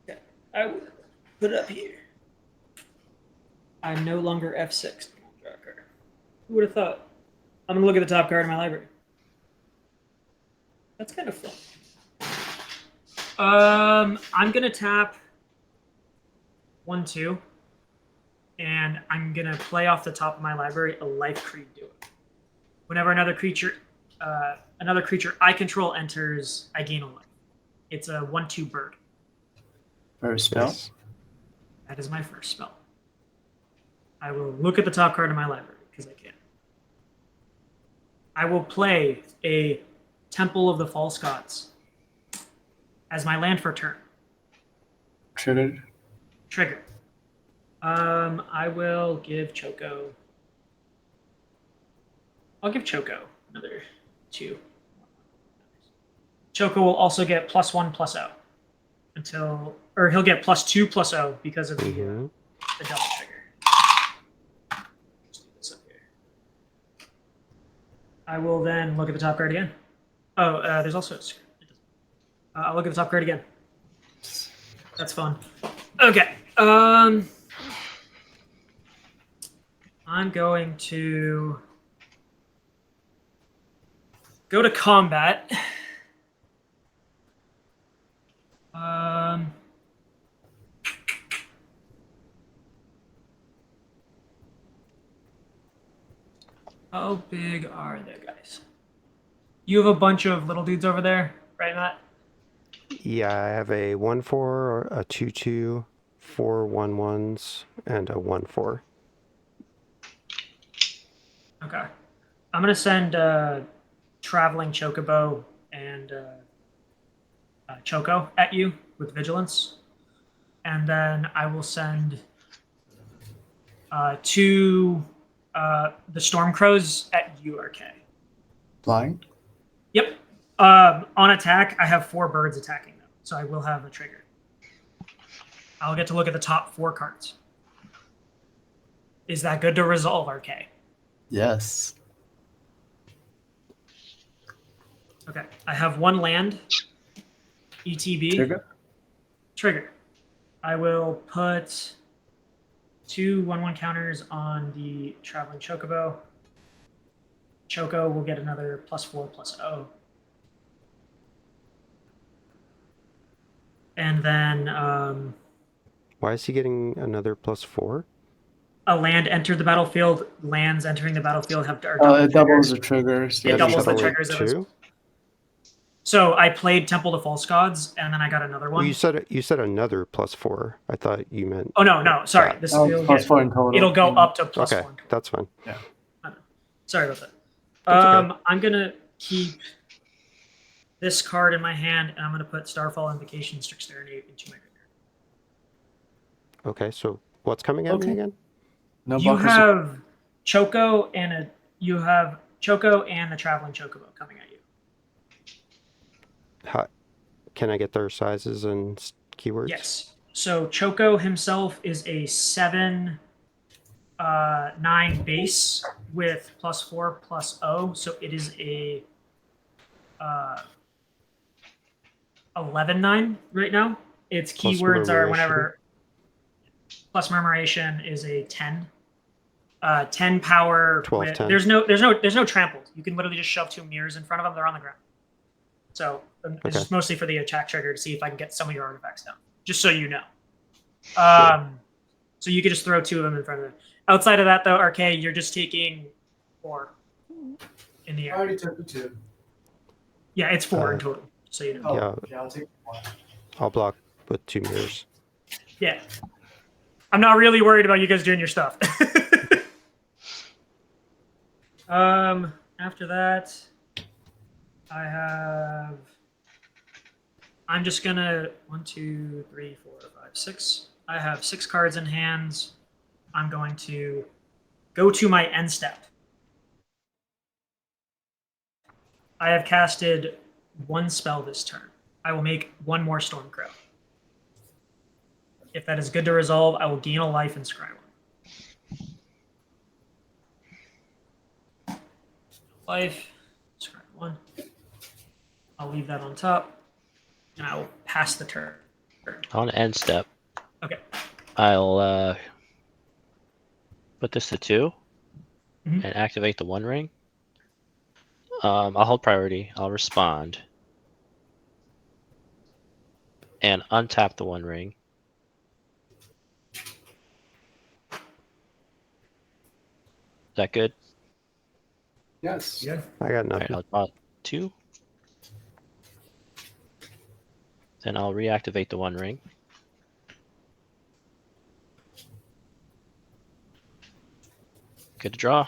Okay. I will put it up here. I'm no longer F6. Draw a card. Who would have thought? I'm going to look at the top card in my library. That's kind of fun. I'm going to tap 1-2. And I'm going to play off the top of my library a Life Creed Duo. Whenever another creature I control enters, I gain a life. It's a 1/2 bird. First spell. Nice. That is my first spell. I will look at the top card of my library because I can. I will play a Temple of the False Gods as my land for turn. Triggered. Trigger. I will give Choco. I'll give Choco another 2. Choco will also get +1/+0 until, or he'll get +2/+0 because of the double trigger. Just do this up here. I will then look at the top card again. Oh, there's also a Scarab. I'll look at the top card again. That's fun. Okay. I'm going to go to combat. How big are they, guys? You have a bunch of little dudes over there, right, Matt? Yeah, I have a 1/4, a 2/2, 4 1/1s, and a 1/4. Okay. I'm going to send Traveling Chocobo and Choco at you with Vigilance. And then I will send 2 the Storm Crows at you, RK. Flying. Yep. On attack, I have 4 birds attacking them, so I will have a trigger. I'll get to look at the top 4 cards. Is that good to resolve, RK? Yes. Okay. I have 1 land. ETB. Trigger. Trigger. I will put 2 1/1 counters on the Traveling Chocobo. Choco will get another +4/+0. And then Why is he getting another +4? a land entered the battlefield. Lands entering the battlefield have are It doubles triggers. the triggers. It doubles the Shuttle triggers of his- 2? So I played Temple to False Gods, and then I got another Well, one. you said another +4. I thought you meant. Oh no, sorry. Yeah. This Oh, it'll, +4 in total. it'll go up to +1. Okay, that's fine. Sorry about that. That's okay. I'm gonna keep this card in my hand, and I'm gonna put Starfall Invocation Strixterity into my graveyard. Okay, so what's coming at me Okay. again? No You buffers. have Choco and the Traveling Chocobo coming at you. How, can I get their sizes and keywords? Yes. So Choco himself is a 7/9 base with +4/+0. So it is a 11/9 right now. Its Plus keywords are Murmuration. whenever plus Murmuration is a 10. 10 power 12, with 10. there's no trampled. You can literally just shove 2 mirrors in front of them. They're on the ground. So it's Okay. just mostly for the attack trigger to see if I can get some of your artifacts down. Just so you know. Sure. So you could just throw 2 of them in front of them. Outside of that, though, Arcade, you're just taking 4 in the I air. already took the 2. Yeah, it's 4 in total. So you know. Oh, Yeah. yeah, I'll take 1. I'll block with 2 mirrors. Yeah. I'm not really worried about you guys doing your stuff. After that, I'm just gonna 1, 2, 3, 4, 5, 6. I have 6 cards in hands. I'm going to go to my end step. I have casted 1 spell this turn. I will make 1 more Stormcrow. If that is good to resolve, I will gain a life and scry 1. Life, scry 1. I'll leave that on top, and I will pass the turn. On end step, Okay. I'll put this to 2 Mhm. and activate the 1 ring. I'll hold priority. I'll respond and untap the 1 ring. Is that good? Yes. Yeah. I got All right, nothing. I'll draw 2. Then I'll reactivate the 1 ring. Good to draw.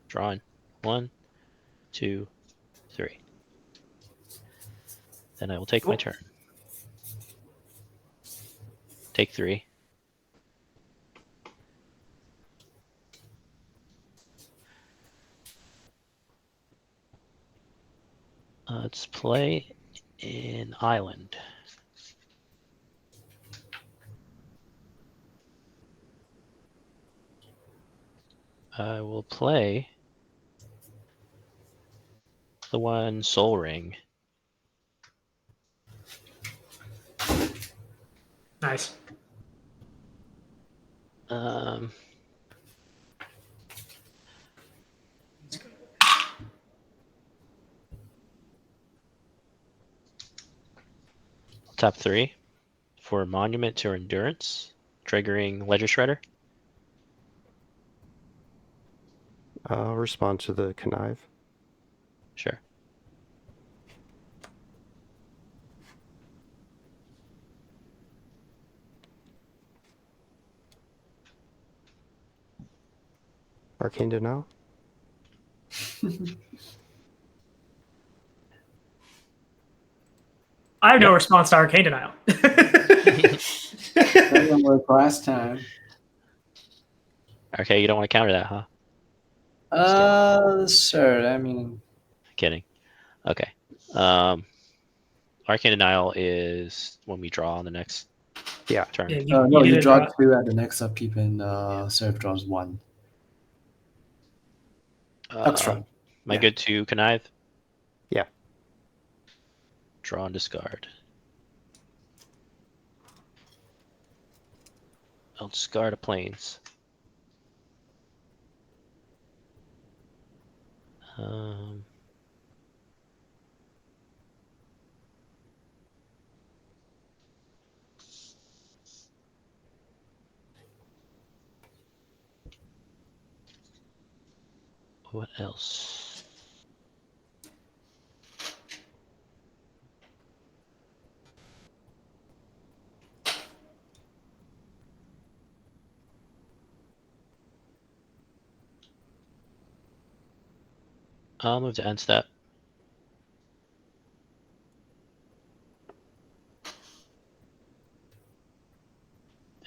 Drawing 1, 2, 3. Then I will take my turn. Take 3. Let's play an island. I will play the 1 Soul Ring. Nice. Top 3 for Monument to Endurance, triggering Ledger Shredder. I'll respond to the connive. Sure. Arcane Denial. I have no Yep. response to Arcane Denial. That didn't work last time. Okay, you don't want to counter that, huh? Sure. I mean, Kidding. Okay. Arcane Denial is when we draw on the next Yeah. turn. Yeah, no, need you to draw 2 at the next upkeep, and Seraph draws 1. Extra. Am I Yeah. good to connive? Yeah. Draw and discard. I'll discard a plains. What else? I'll move to end step.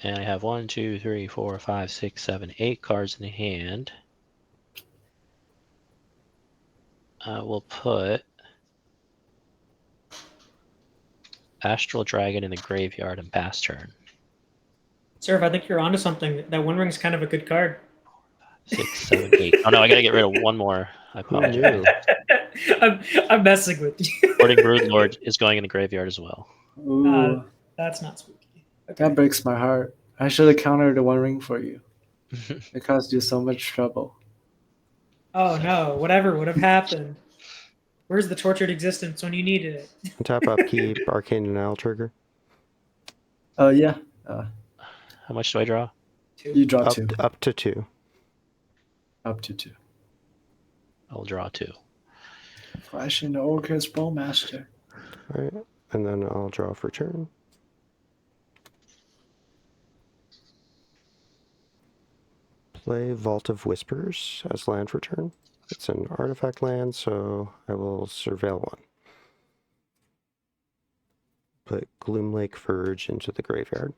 And I have 1, 2, 3, 4, 5, 6, 7, 8 cards in the hand. I will put Astral Dragon in the graveyard and pass turn. Surf, I think you're onto something. That One Ring's kind of a good card. 6, 7, 8. Oh no, I gotta get rid of one more. I Who apologize. knew? I'm messing with you. Hoarding Broodlord is going in the graveyard as well. Ooh, That's not spooky. that breaks my heart. I should have countered the One Ring for you. It caused you so much trouble. Oh no, whatever would have happened. Where's the tortured existence when you needed it? Tap upkeep, Arcane Denial trigger. Yeah. How much do I draw? You draw Up, 2. up to 2. Up to 2. I'll draw 2. Flashing the Orcus Bowmaster. Alright, and then I'll draw for turn. Play Vault of Whispers as land for turn. It's an artifact land, so I will surveil 1. Put Gloomlake Verge into the graveyard.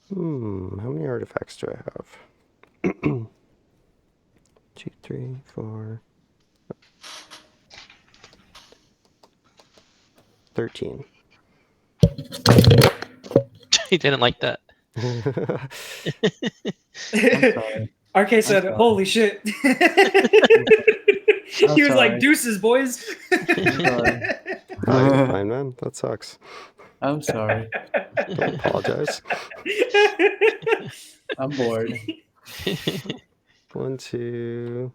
How many artifacts do I have? 2, 3, 4... 13. He didn't like that. sorry. RK said, sorry. "Holy shit!" He was sorry. like, "Deuces, boys." sorry. Fine, man. That sucks. I'm sorry. Don't apologize. I'm bored. 1, 2.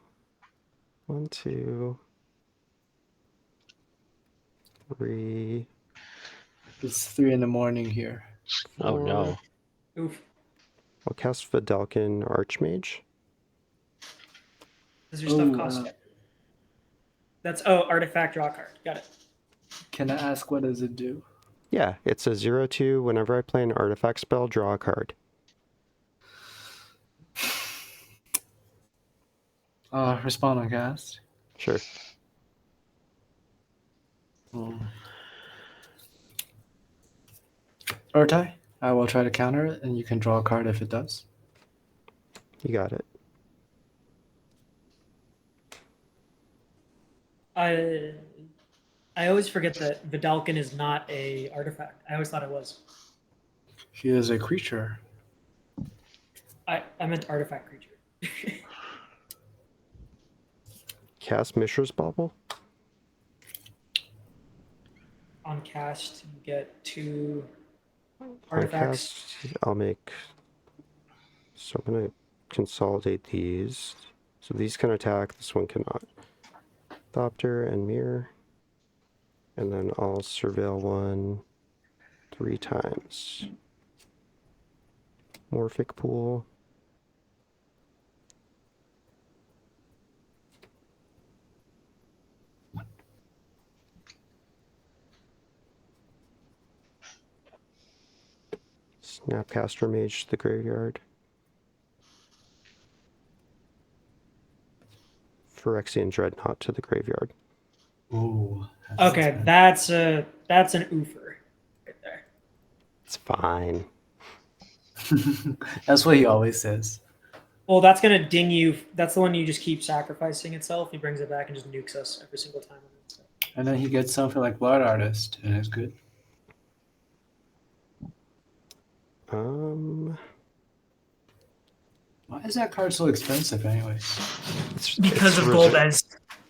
1, 2. 3. It's 3 in the morning here. Oh no. Oof. I'll cast Vidalcan Archmage. Does your stuff Ooh, cost? That's artifact draw card. Got it. Can I ask what does it do? Yeah, it's a 0/2. Whenever I play an artifact spell, draw a card. Respond on cast. Sure. Ertai, I will try to counter it, and you can draw a card if it does. You got it. I always forget that Vidalcan is not a artifact. I always thought it was. He is a creature. I meant artifact creature. Cast Mishra's Bauble. On cast, you get 2 On artifacts. cast, I'll make... So I'm going to consolidate these. So these can attack, this one cannot. Thopter and Mirror. And then I'll surveil 1 3 times. Morphic Pool. Snapcaster Mage to the graveyard. Phyrexian Dreadnought to the graveyard. Ooh. Okay, that's an oofer right there. It's fine. That's what he always says. Well, that's gonna ding you. That's the one you just keep sacrificing itself. He brings it back and just nukes us every single time. And then he gets something like Blood Artist, and it's good. Why is that card so expensive, anyways? Because of reserve- Golbez.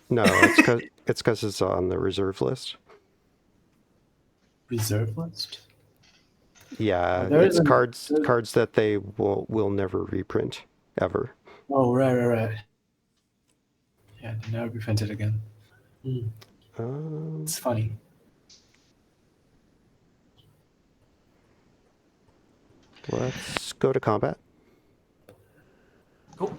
No, it's because it's on the reserve list. Reserve list? Yeah, There it's isn't- cards that they will never reprint ever. Oh, right. Yeah, they never be printed again. It's funny. Let's go to combat. Cool.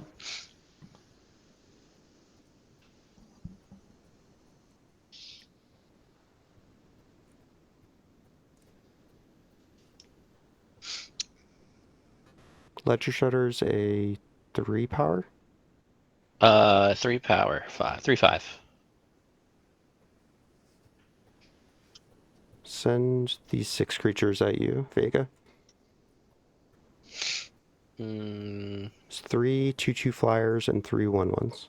Ledger Shutter's a 3 power. 3 power. 3/5. Send these 6 creatures at you, Vega. It's 3 2/2 flyers and 3 1/1s.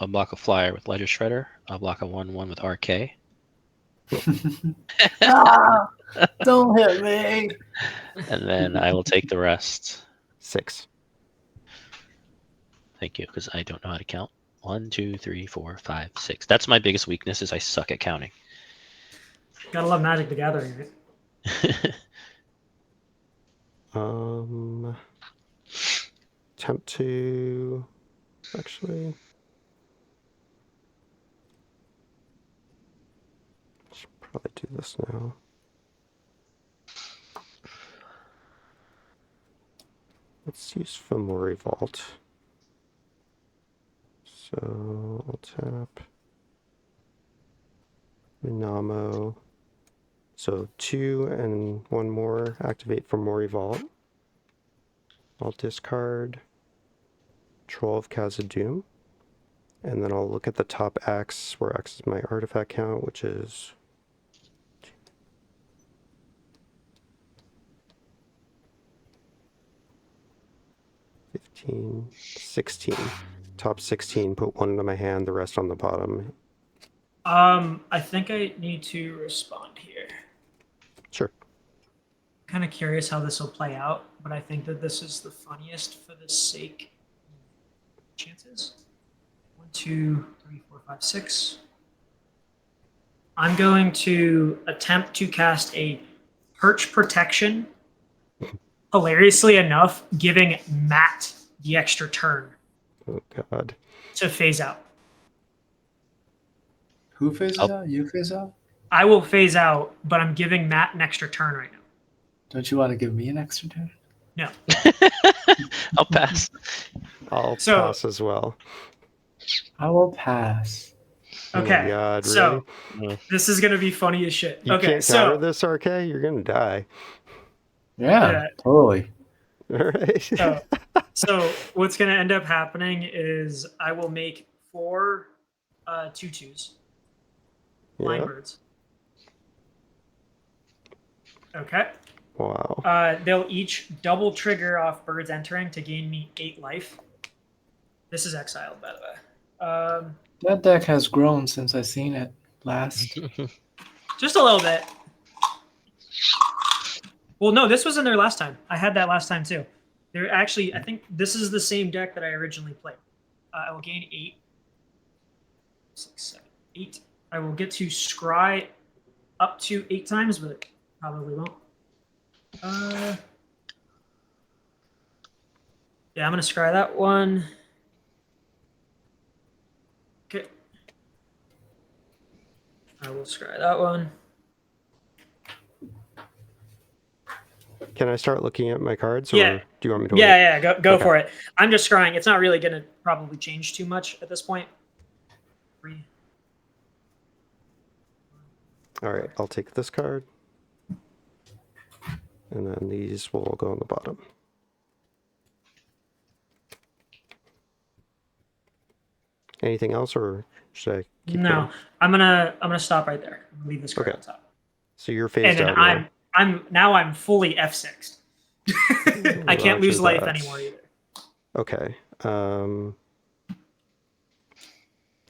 unblock a flyer with Ledger Shredder. Unblock a 1/1 with RK. Ah, don't hit me. And then I will take the rest. 6. Thank you, because I don't know how to count. 1, 2, 3, 4, 5, 6. That's my biggest weakness is I suck at counting. Gotta love Magic the Gathering, right? Attempt to actually. Should probably do this now. Let's use Fomori Vault. So I'll tap Minamo. So 2 and 1 more activate Fomori Vault. I'll discard Troll of Khazad-dûm. And then I'll look at the top X, where X is my artifact count, which is 15, 16. Top 16, put 1 into my hand, the rest on the bottom. I think I need to respond here. Sure. Kind of curious how this will play out, but I think that this is the funniest for the sake of chances. 1, 2, 3, 4, 5, 6. I'm going to attempt to cast a Perch Protection. Hilariously enough, giving Matt the extra turn Oh, God. to phase out. Who phases out? You phase out? I will phase out, but I'm giving Matt an extra turn right now. Don't you want to give me an extra turn? No. I'll pass. I'll So- pass as well. I will pass. Oh my Okay. God, So really? this is gonna be funny as shit. You Okay, can't so counter this, RK? You're gonna die. Yeah, Yeah. totally. All right. so what's gonna end up happening is I will make 4 2/2s. Blind Yeah. birds. Okay. Wow. They'll each double trigger off birds entering to gain me 8 life. This is exiled, by the way. That deck has grown since I seen it last. Just a little bit. Well, no, this was in there last time. I had that last time too. They're actually, I think this is the same deck that I originally played. I will gain 8, 6, 7, 8. I will get to scry up to 8 times, but probably won't. Yeah, I'm gonna scry that one. Okay. I will scry that one. Can I start looking at my cards, or Yeah. do you want me to wait? Yeah, go Okay. for it. I'm just scrying. It's not really gonna probably change too much at this point. 3. All right, I'll take this card. And then these will go on the bottom. Anything else, or should I keep No, going? I'm gonna stop right there. I'm gonna leave this card Okay. on top. So you're And phased then out now. I'm fully F6'd. I can't lose Roger life that. anymore either. Okay.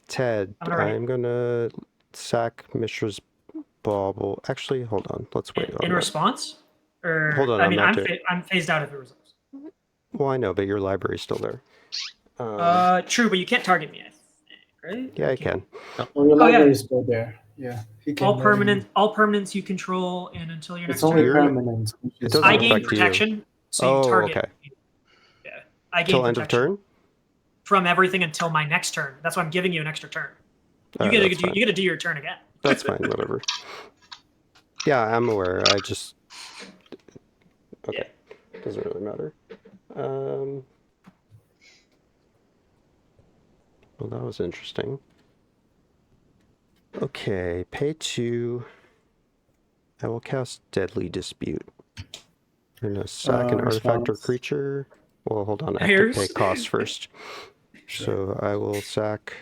Ted, I'm gonna write- I'm gonna sack Mishra's bauble. Actually, hold on. Let's wait on In that. response, or Hold on, I I'm mean, not I'm doing- I'm phased out if it resolves. Well, I know, but your library's still there. True, but you can't target me. I think, right? Yeah, I You can. Well, your Oh, yeah. library's still there. Yeah. He can All murder you. all permanents you control, and until your It's next only turn. You're- permanent. it doesn't I gain affect you. protection, so you Oh, target. okay. me. Yeah, I gain Till end of protection turn? from everything until my next turn. That's why I'm giving you an extra turn. You Alright, get that's to fine. you get to do your turn again. That's fine, whatever. Yeah, I'm aware. I just... Okay. Doesn't really matter. Well, that was interesting. Okay, pay 2. I will cast Deadly Dispute. I'm gonna sack an artifact or response. creature. Well, hold on, I have Here's- to pay costs first. Sure. So I will sack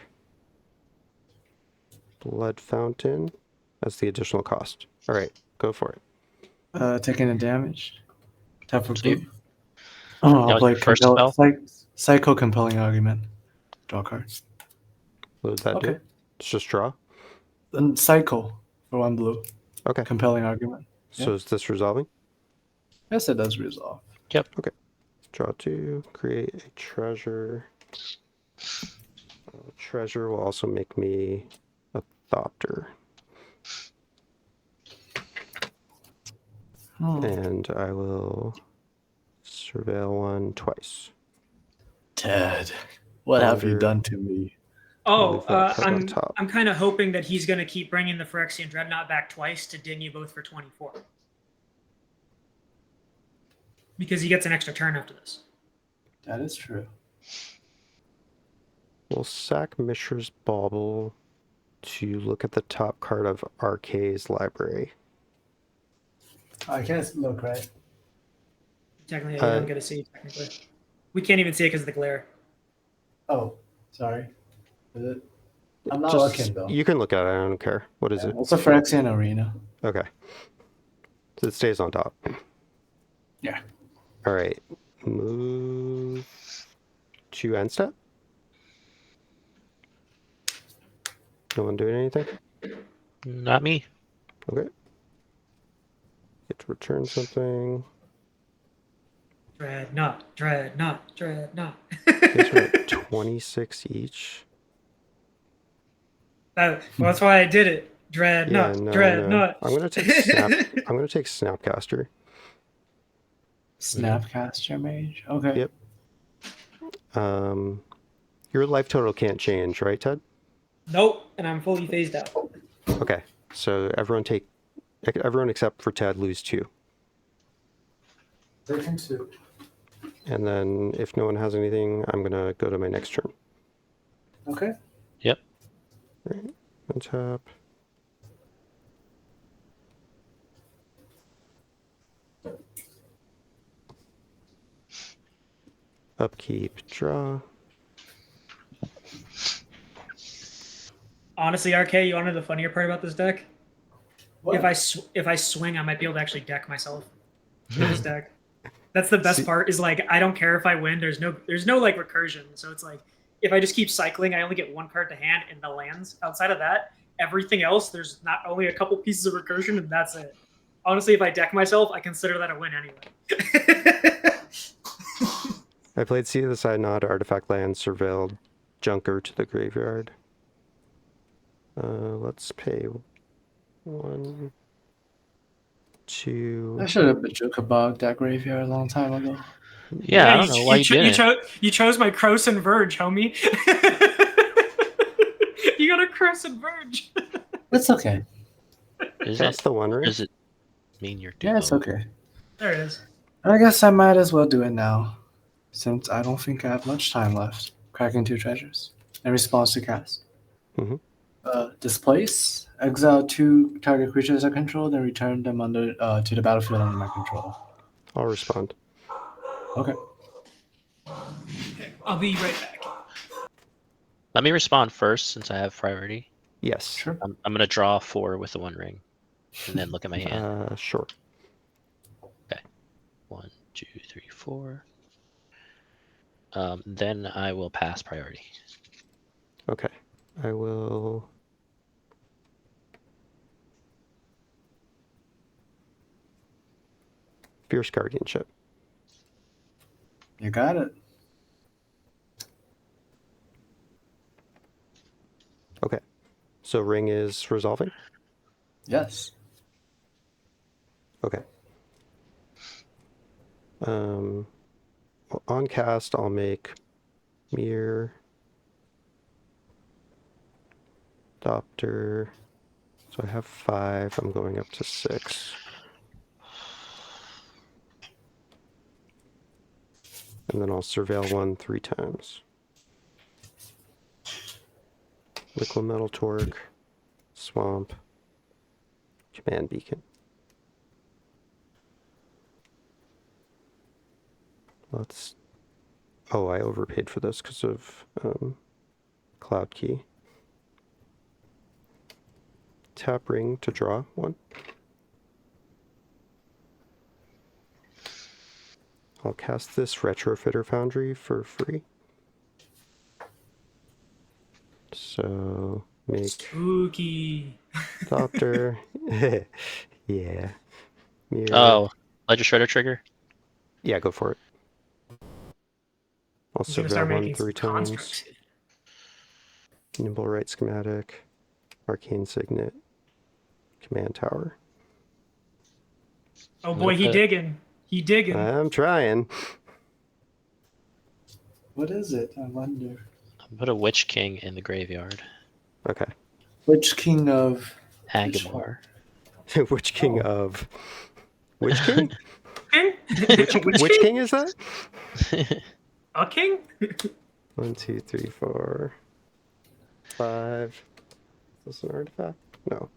Blood Fountain as the additional cost. All right, go for it. Taking the damage. Tap for Sweet. blue. Oh, That I'll was play your first spell? Psycho Compelling Argument. Draw a card. What did that Okay. do? It's just draw? Then cycle for 1 blue. Okay. Compelling argument. So Yeah. is this resolving? Yes, it does resolve. Yep. Draw 2, create a treasure. Treasure will also make me a Thopter. And I will surveil 1 twice. Ted, what have you Ponder. done to me? Oh, Leave that card on top. I'm kind of hoping that he's going to keep bringing the Phyrexian Dreadnought back twice to ding you both for 24. Because he gets an extra turn after this. That is true. We'll sack Mishra's Bauble to look at the top card of Arkay's library. I can't look, right? Technically, you don't get to see it, technically. We can't even see it because of the glare. Oh, sorry. Is it? I'm not Just- looking, though. You can look at it, I don't care. What is it? It's a Phyrexian Arena. Okay. So it stays on top. Yeah. Alright. Move to end step. No one doing anything? Not me. Okay. Get to return something. Dreadnought, Dreadnought, Dreadnought. These are at 26 each. Well, that's why I did it. Yeah, Dreadnought, no, Dreadnought. no. I'm gonna take snap. I'm gonna take Snapcaster. Snapcaster Mage? Okay. Yep. Your life total can't change, right, Ted? Nope, and I'm fully phased out. Okay. So everyone except for Ted lose 2. Taking 2. And then if no one has anything, I'm gonna go to my next turn. Okay. Yep. Right. Untap. Upkeep, draw. Honestly, RK, you want to know the funnier part about this deck? What? If I swing, I might be able to actually deck myself in this deck. That's the best part. Is like I don't care if I win. There's no like recursion. So it's like if I just keep cycling, I only get 1 card to hand and the lands. Outside of that, everything else, there's not only a couple pieces of recursion and that's it. Honestly, if I deck myself, I consider that a win anyway. I played Sea of the Side Nod, Artifact Land, Surveilled, Junker to the graveyard. Let's pay 1, 2. I should have been Jukabog that graveyard a long time ago. Yeah, I don't know why you didn't. You chose my Cross and Verge, homie. You got a Cross and Verge. It's okay. Is That's it? the one, right? Does it mean you're Yeah, it's okay. There it is. I guess I might as well do it now, since I don't think I have much time left. Cracking 2 treasures. In response to cast. Mhm. Displace. Exile 2 target creatures I control, then return them to the battlefield under my control. I'll respond. Okay. I'll be right back. Let me respond first since I have priority. Yes. Sure. I'm gonna draw 4 with the 1 ring, and then look at my hand. Sure. 1, 2, 3, 4. Then I will pass priority. Okay. I will. Fierce Guardianship. You got it. Okay. So ring is resolving? Yes. Okay. On cast, I'll make Mirror, Adopter. So I have 5. I'm going up to 6. And then I'll surveil 1 3 times. Liquid Metal Torque, Swamp, Command Beacon. Let's. Oh, I overpaid for this because of Cloud Key. Tap ring to draw 1. I'll cast this Retrofitter Foundry for free. So make Spooky. Doctor. Yeah. Mirror. Oh, Ledger Shredder trigger. Yeah, go for it. He's Also gonna start grab one making 3 some times. constructs. Nimble Right Schematic. Arcane Signet. Command Tower. Oh I'm boy, gonna he put- digging. He digging. I'm trying. What is it? I wonder. I'm gonna put a Witch King in the graveyard. Okay. Which king of Agamor. Which king of... Which king? King? Which king is that? A king? 1, 2, 3, 4, 5. Is this an artifact? No.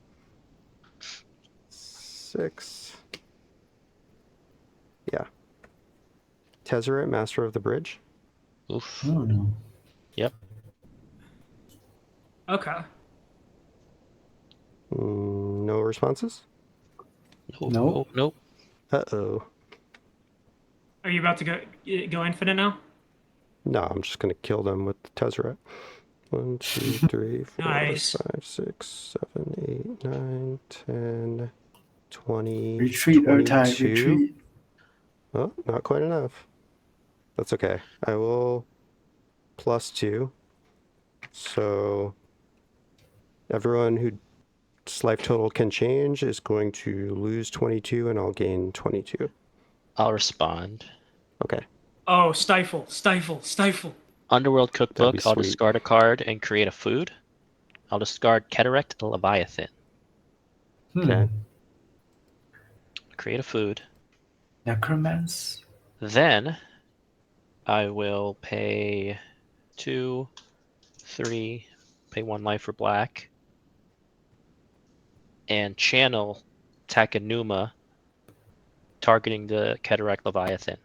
6. Yeah. Tezzeret, Master of the Bridge. Oof. I don't know. Yep. Okay. No responses? Nope. Nope. Nope. Nope. Uh-oh. Are you about to go infinite now? No, I'm just going to kill them with the Tezzeret. 1, 2, 3, 4, Nice. 5, 6, 7, 8, 9, 10, 20, Retreat, Ertai, 22. retreat. Oh, not quite enough. That's okay. I will +2. So everyone whose life total can change is going to lose 22 and I'll gain 22. I'll respond. Okay. Oh, stifle, stifle, stifle. Underworld That'd Cookbook. be I'll sweet. discard a card and create a food. I'll discard Cataract and Leviathan. Okay. Create a food. Necromance. Then I will pay 2, 3, pay 1 life for black, and channel Takanuma, targeting the Cataract Leviathan.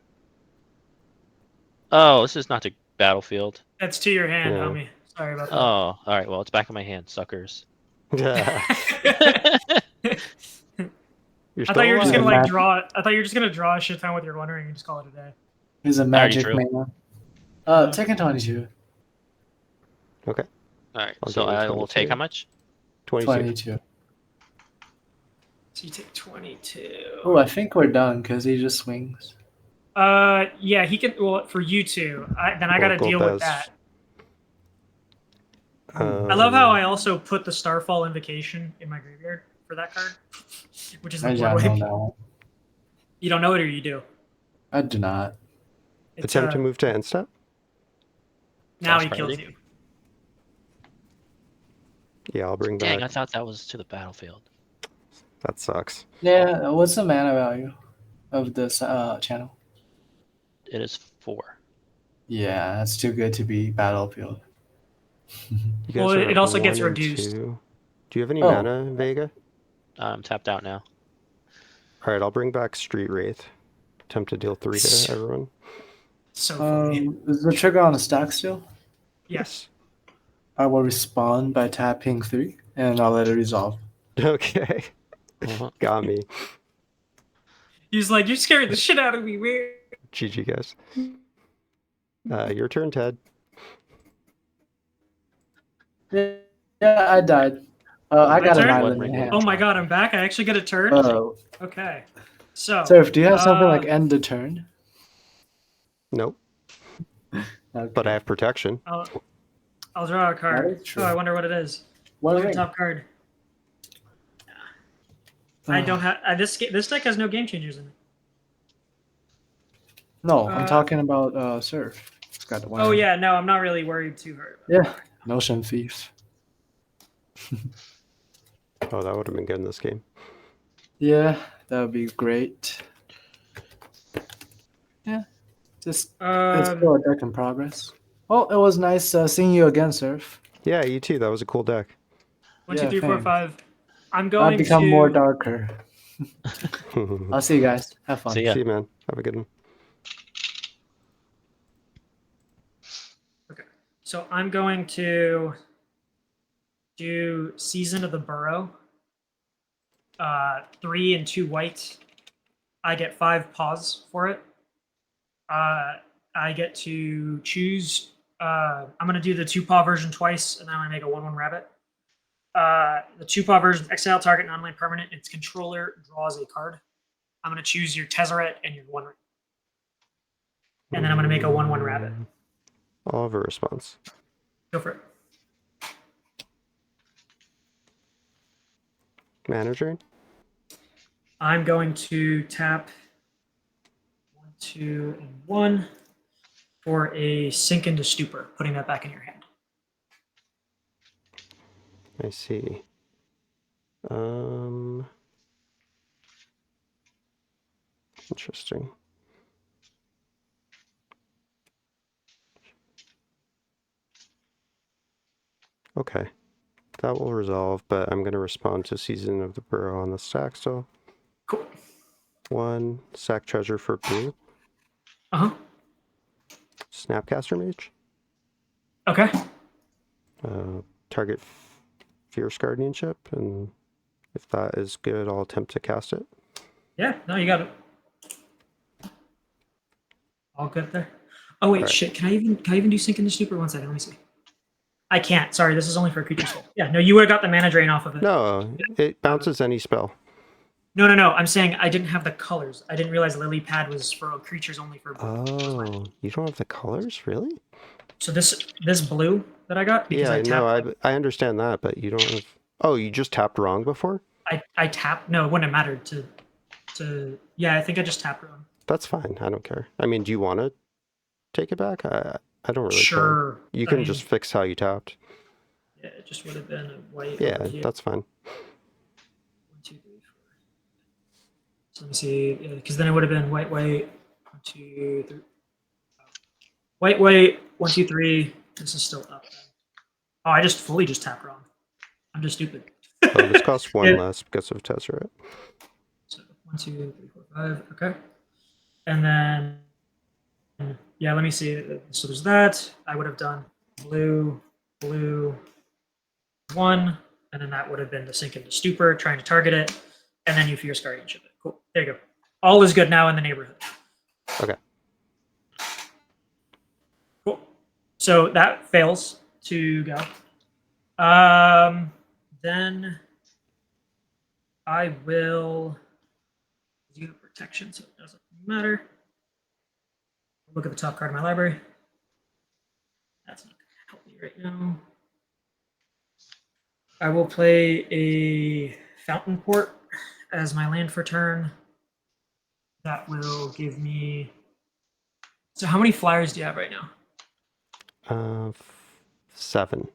Oh, this is not the battlefield. That's to your hand, Yeah. homie. Sorry about Oh, all right. Well, it's back in my hand, suckers. that. You're I thought you were just still gonna alive. like draw. I thought you were just gonna draw a shit ton with your One Ring and just call it a day. He's a already magic drew. man. Second 22. Okay. All right. I'll So give you I will take 22. how much? 22. 22. So you take 22. Oh, I think we're done because he just swings. Yeah, he can. Well, for you two, then I Well, got to deal with Golbez. that. I love how I also put the Starfall Invocation in my graveyard for that card, which is I the don't Blood know Wave. that one. You don't know it, or you do. I do not. It's, Attempt to move to end step? Now Last he kills priority. you. Yeah, I'll bring Dang, back. I thought that was to the battlefield. That sucks. Yeah, what's the mana value of this channel? It is 4. Yeah, that's too good to be battlefield. You Well, are it at also gets 1 and reduced. 2. Do you have any Oh. mana, Vega? I'm tapped out now. All right, I'll bring back Street Wraith. Attempt to deal 3 to everyone. So funny. Is the trigger on a stack still? Yes. I will respond by tapping 3, and I'll let it resolve. Okay. Got me. He's like, you're scaring the shit out of me, man. GG, guys. Your turn, Ted. Yeah, I died. I My got an turn? island in hand. Oh my god, I'm back. I actually get a turn. Okay. So. Surf, do you have something like end the turn? Nope. Okay. But I have protection. I'll draw a That card. is true. Oh, I wonder what it is. One Look at ring. top card. I don't have this deck has no game changers in it. No, I'm talking about Surf. It's got the one Oh ring. yeah, no, I'm not really worried too hard. Yeah. Notion Thief. Oh, that would have been good in this game. Yeah, that would be great. Yeah. Just it's still a deck in progress. Well, it was nice seeing you again, Surf. Yeah, you too. That was a cool deck. 1, Yeah, 2, 3, 4, thanks. 5. I'm I've going become to more darker. See I'll see you guys. Have fun. See ya. you, man. Have a good one. Okay. So I'm going to do Season of the Burrow. 3 and 2 white. I get 5 paws for it. I get to choose I'm going to do the 2-paw version twice, and then I'm going to make a 1/1 rabbit. The 2-paw version, exile target non-land permanent. Its controller draws a card. I'm going to choose your Tezzeret and your 1. And then I'm going to make a 1/1 rabbit. I'll have a response. Go for it. Manager? I'm going to tap 1, 2, and 1 for a Sink into Stupor, putting that back in your hand. I see. Interesting. Okay. That will resolve, but I'm going to respond to Season of the Burrow on the stack still. Cool. 1 sack treasure for blue. Uh-huh. Snapcaster Mage. Okay. Target Fierce Guardianship, and if that is good, I'll attempt to cast it. Yeah, no, you got it. All good there. Oh wait, All right. shit. Can I even do Sink into Stupor? 1 second, let me see. I can't. Sorry, this is only for a creature spell. Yeah, no, you would have got the mana drain off of it. No, it bounces any spell. No. I'm saying I didn't have the colors. I didn't realize Lily Pad was for creatures only for blue. Oh, you don't have the colors, really? So this blue that I got because Yeah, I tapped. no, I understand that, but you don't have. Oh, you just tapped wrong before? I tapped. No, it wouldn't have mattered to. Yeah, I think I just tapped wrong. That's fine. I don't care. I mean, do you want to take it back? I don't really care. Sure. You can just fix how you tapped. Yeah, it just would have been a white. Yeah, over here. that's fine. 1, 2, 3, 4. So let me see, because then it would have been white, 1, 2, 3. White, 1, 2, 3. This is still up. Then. Oh, I just fully tapped wrong. I'm just stupid. Oh, this costs 1 Yeah. less because of Tezzeret. So 1, 2, 3, 4, 5. Okay. And then, yeah, let me see. So there's that. I would have done blue, 1, and then that would have been to Sink into Stupor, trying to target it, and then you Fierce Guardianship it. Cool. There you go. All is good now in the neighborhood. Okay. Cool. So that fails to go. Then I will use protection, so it doesn't matter. Look at the top card of my library. That's not going to help me right now. I will play a Fountain Port as my land for turn. That will give me. So, how many flyers do you have right now? 7. 7.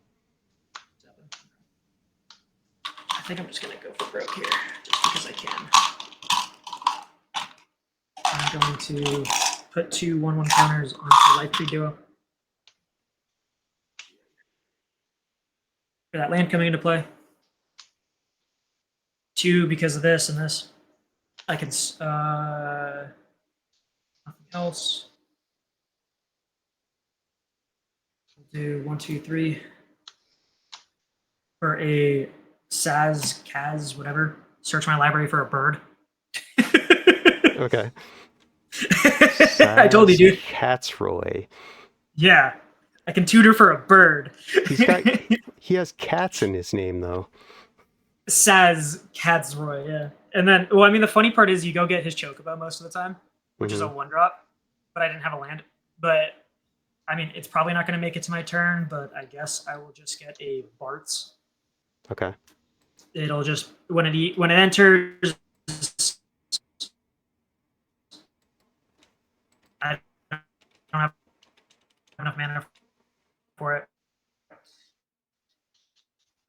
I think I'm just going to go for broke here, just because I can. I'm going to put 2 1/1 counters onto Life Tree Duo. For that land coming into play. 2 because of this and this. I can nothing else. We'll do 1, 2, 3 for a Kaz, whatever. Search my library for a bird. Okay. I told you, dude. Catsroy. Yeah, I can tutor for a bird. He has cats in his name, though. Katzroy, yeah. And then, well, I mean, the funny part is you go get his Chocobo most of the time, which is a 1-drop, but I didn't have a land. But, I mean, it's probably not going to make it to my turn, but I guess I will just get a Bart's. Okay. It'll just, when it enters, I don't have enough mana for it.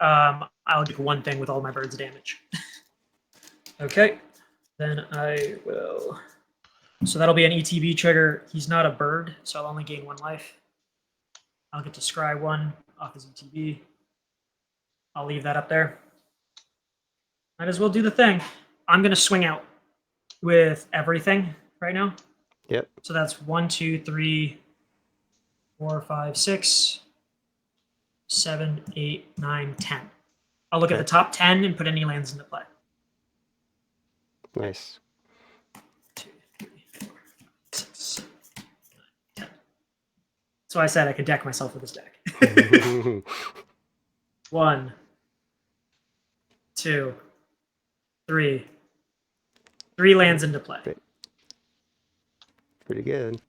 I'll do one thing with all my birds' damage. Okay, then I will. So that'll be an ETB trigger. He's not a bird, so I'll only gain 1 life. I'll get to scry 1 off his ETB. I'll leave that up there. Might as well do the thing. I'm going to swing out with everything right now. Yep. So that's 1, 2, 3, 4, 5, 6, 7, 8, 9, 10. I'll look at the top 10 and put any lands into play. Nice. 2, 3, 4, 5, 6, 7, 8, 9, 10. So I said I could deck myself with this deck. 1, 2, 3. 3 lands into play. Pretty good.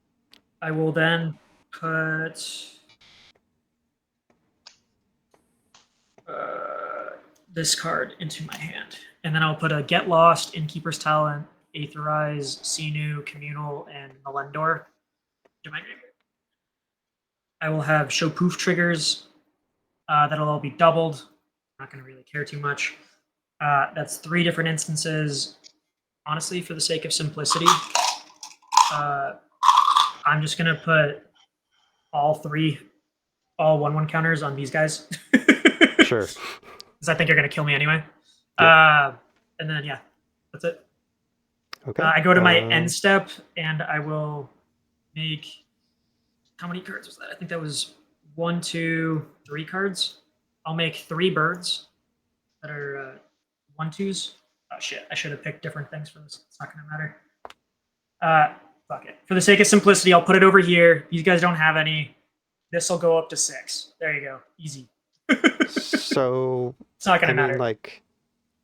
I will then put this card into my hand. And then I'll put a Get Lost, Innkeeper's Talent, Aetherize, Sinu, Communal, and Melendor to my graveyard. I will have Show Poof triggers. That'll all be doubled. I'm not going to really care too much. That's 3 different instances. Honestly, for the sake of simplicity, I'm just going to put all 1/1 counters on these guys. Sure. Because I think you're going to kill me anyway. Yep. And then, yeah, that's it. Okay. I go to my end step, and I will make... How many cards was that? I think that was 1, 2, 3 cards. I'll make 3 birds that are 1/2s. Oh, shit. I should have picked different things for this. It's not going to matter. Fuck it. For the sake of simplicity, I'll put it over here. These guys don't have any. This will go up to 6. There you go. Easy. So It's not going I to matter. mean, like,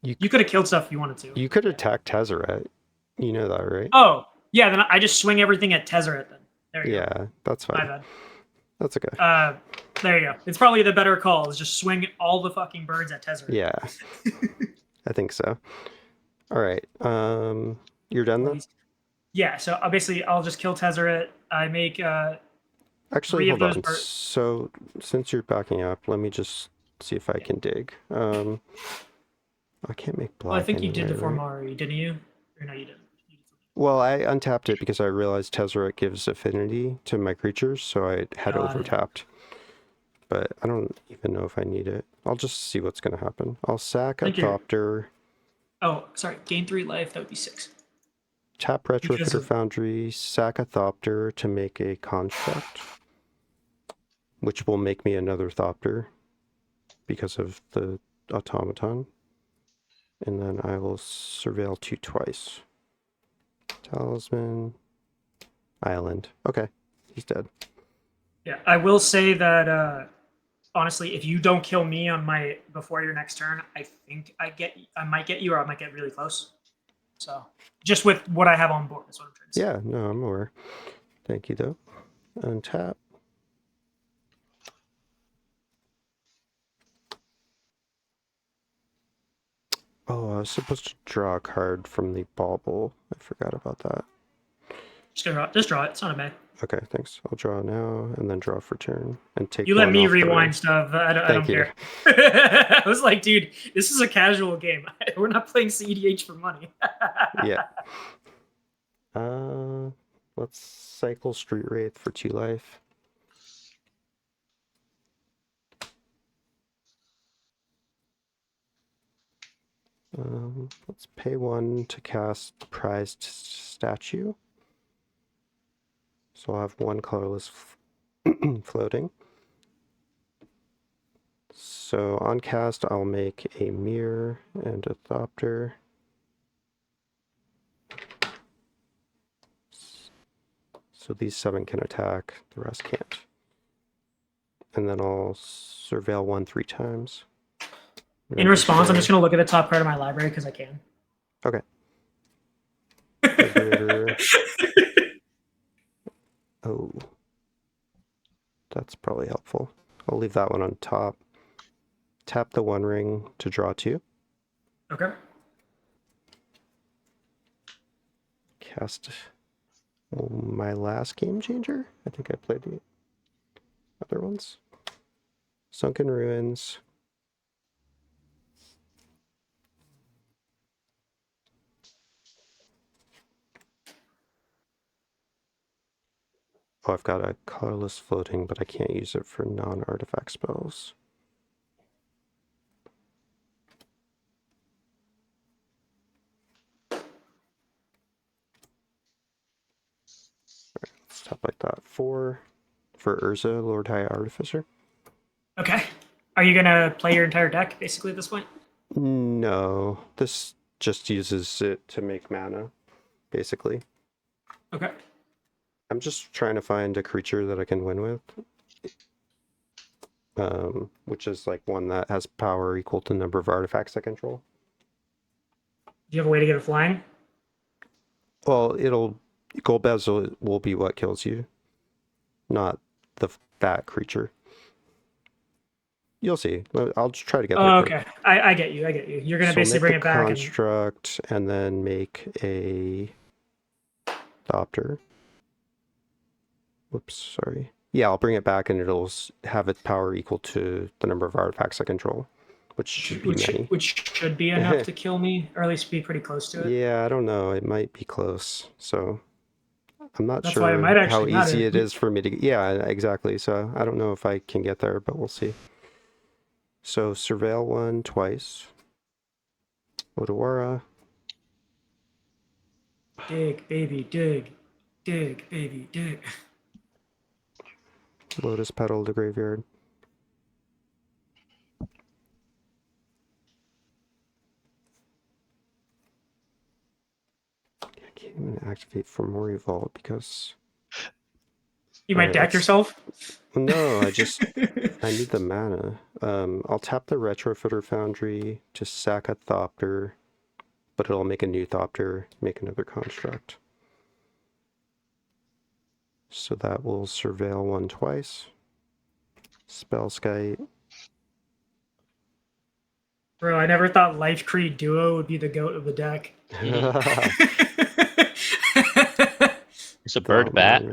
You could have killed stuff if you wanted to. you could attack Tezzeret. You know that, right? Oh, yeah. Then I just swing everything at Tezzeret then. There you go. Yeah, that's My fine. bad. That's okay. There you go. It's probably the better call is just swing all the fucking birds at Tezzeret. Yeah, I think so. All right. You're done then? Yeah, so basically I'll just kill Tezzeret. I make Actually, 3 of hold those on. birds. So since you're backing up, let me just see if I can dig. I can't make black. Well, I think you did the anyway, right? Formari, didn't you? Or no, you didn't. Well, I untapped it because I realized Tezzeret gives affinity to my creatures, so I had Got it. overtapped. But I don't even know if I need it. I'll just see what's going to happen. I'll sack a Thank you. Thopter, Oh, sorry. Gain 3 life. That would be 6. tap Because Retrofitter of- Foundry, sack a Thopter to make a construct, which will make me another Thopter because of the automaton. And then I will surveil 2 twice. Talisman. Island. Okay. He's dead. Yeah, I will say that honestly, if you don't kill me on my before your next turn, I think I might get you, or I might get really close. So just with what I have on board, that's what I'm trying to say. Yeah, no, I'm aware. Thank you, though. Untap. Oh, I was supposed to draw a card from the bauble. I forgot about that. Just draw it. It's not a bad. Okay, thanks. I'll draw now and then draw for turn and take. You let one me off the rewind ring. stuff. I don't Thank you. care. I was like, dude, this is a casual game. We're not playing EDH for money. Yeah. Let's cycle Street Wraith for 2 life. Let's pay 1 to cast Prized Statue. So I'll have 1 colorless floating. So on cast, I'll make a Mirror and a Thopter. So these 7 can attack, the rest can't. And then I'll surveil 1 3 times. In response, I'm just going to look at the top card of my library because I can. Okay. Liberator. Oh. That's probably helpful. I'll leave that one on top. Tap the 1 ring to draw 2. Okay. Cast my last game changer. I think I played the other ones. Sunken Ruins. Oh, I've got a colorless floating, but I can't use it for non-artifact spells. Alright, let's tap like that. 4 for Urza, Lord High Artificer. Okay. Are you going to play your entire deck basically at this point? No, this just uses it to make mana, basically. Okay. I'm just trying to find a creature that I can win with. Which is like one that has power equal to the number of artifacts I control. Do you have a way to get it flying? Well, Golbez will be what kills you, not that creature. You'll see. I'll just try to get there Oh, quick. okay. I get you. I get you. You're gonna So basically make bring the it back. construct and then make a adopter. Whoops, sorry. Yeah, I'll bring it back and it'll have its power equal to the number of artifacts I control, which should be many. Which should be enough to kill me, or at least be pretty close to it. Yeah, I don't know. It might be close. So I'm not That's why it sure might how actually easy matter. it is for me to. Yeah, exactly. So I don't know if I can get there, but we'll see. So surveil 1 twice. Odawara. Dig, baby, dig. Dig, baby, dig. Lotus Petal to graveyard. I can't even activate for Mori Vault because. You might Alright, deck yourself? No, I need the mana. I'll tap the Retrofitter Foundry to sack a Thopter, but it'll make a new Thopter, make another construct. So that will surveil 1 twice. Spellskite. Bro, I never thought Life Creed Duo would be the goat of the deck. It's a bird bat.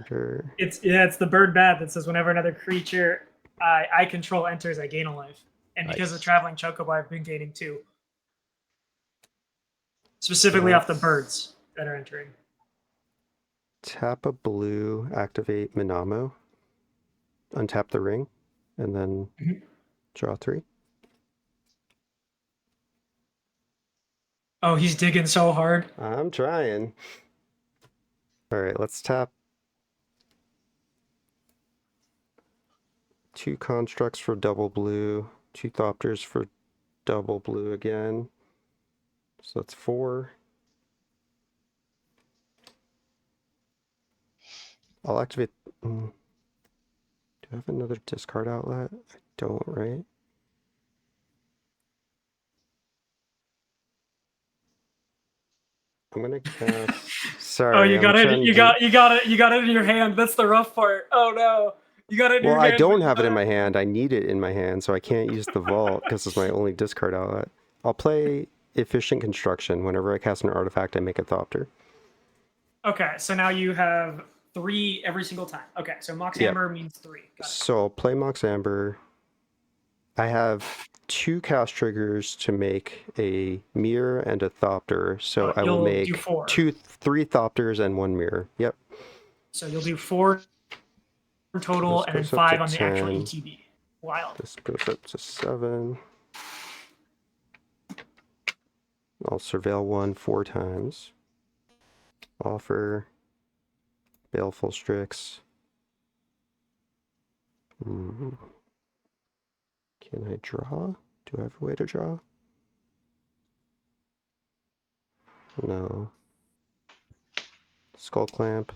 It's the bird bat that says whenever another creature I control enters, I gain a life. And because Nice. of traveling Choco, I've been gaining 2. Specifically off the birds that are entering. Tap a blue, activate Minamo, untap the ring, and then draw 3. Oh, he's digging so hard. I'm trying. Alright, let's tap 2 constructs for double blue, 2 Thopters for double blue again. So that's 4. I'll activate. Do I have another discard outlet? I don't, right? I'm gonna cast. Sorry. Oh, you I'm got it. trying You to got it. You got it in your hand. That's the rough part. Oh no, you got it in your Well, hand. I don't have it in my hand. I need it in my hand, so I can't use the vault because it's my only discard outlet. I'll play Efficient Construction. Whenever I cast an artifact, I make a Thopter. Okay, so now you have 3 every single time. Okay, so Mox Yep. Amber means 3. Got it. So I'll play Mox Amber. I have 2 cast triggers to make a mirror and a Thopter, so I will You'll make do 4. 3 Thopters and 1 mirror. Yep. So you'll do 4 total, This and then goes up 5 to on the actual 10. ETB. Wild. This goes up to 7. I'll surveil 1 4 times. Offer. Baleful Strix. Ooh. Can I draw? Do I have a way to draw? No. Skull Clamp.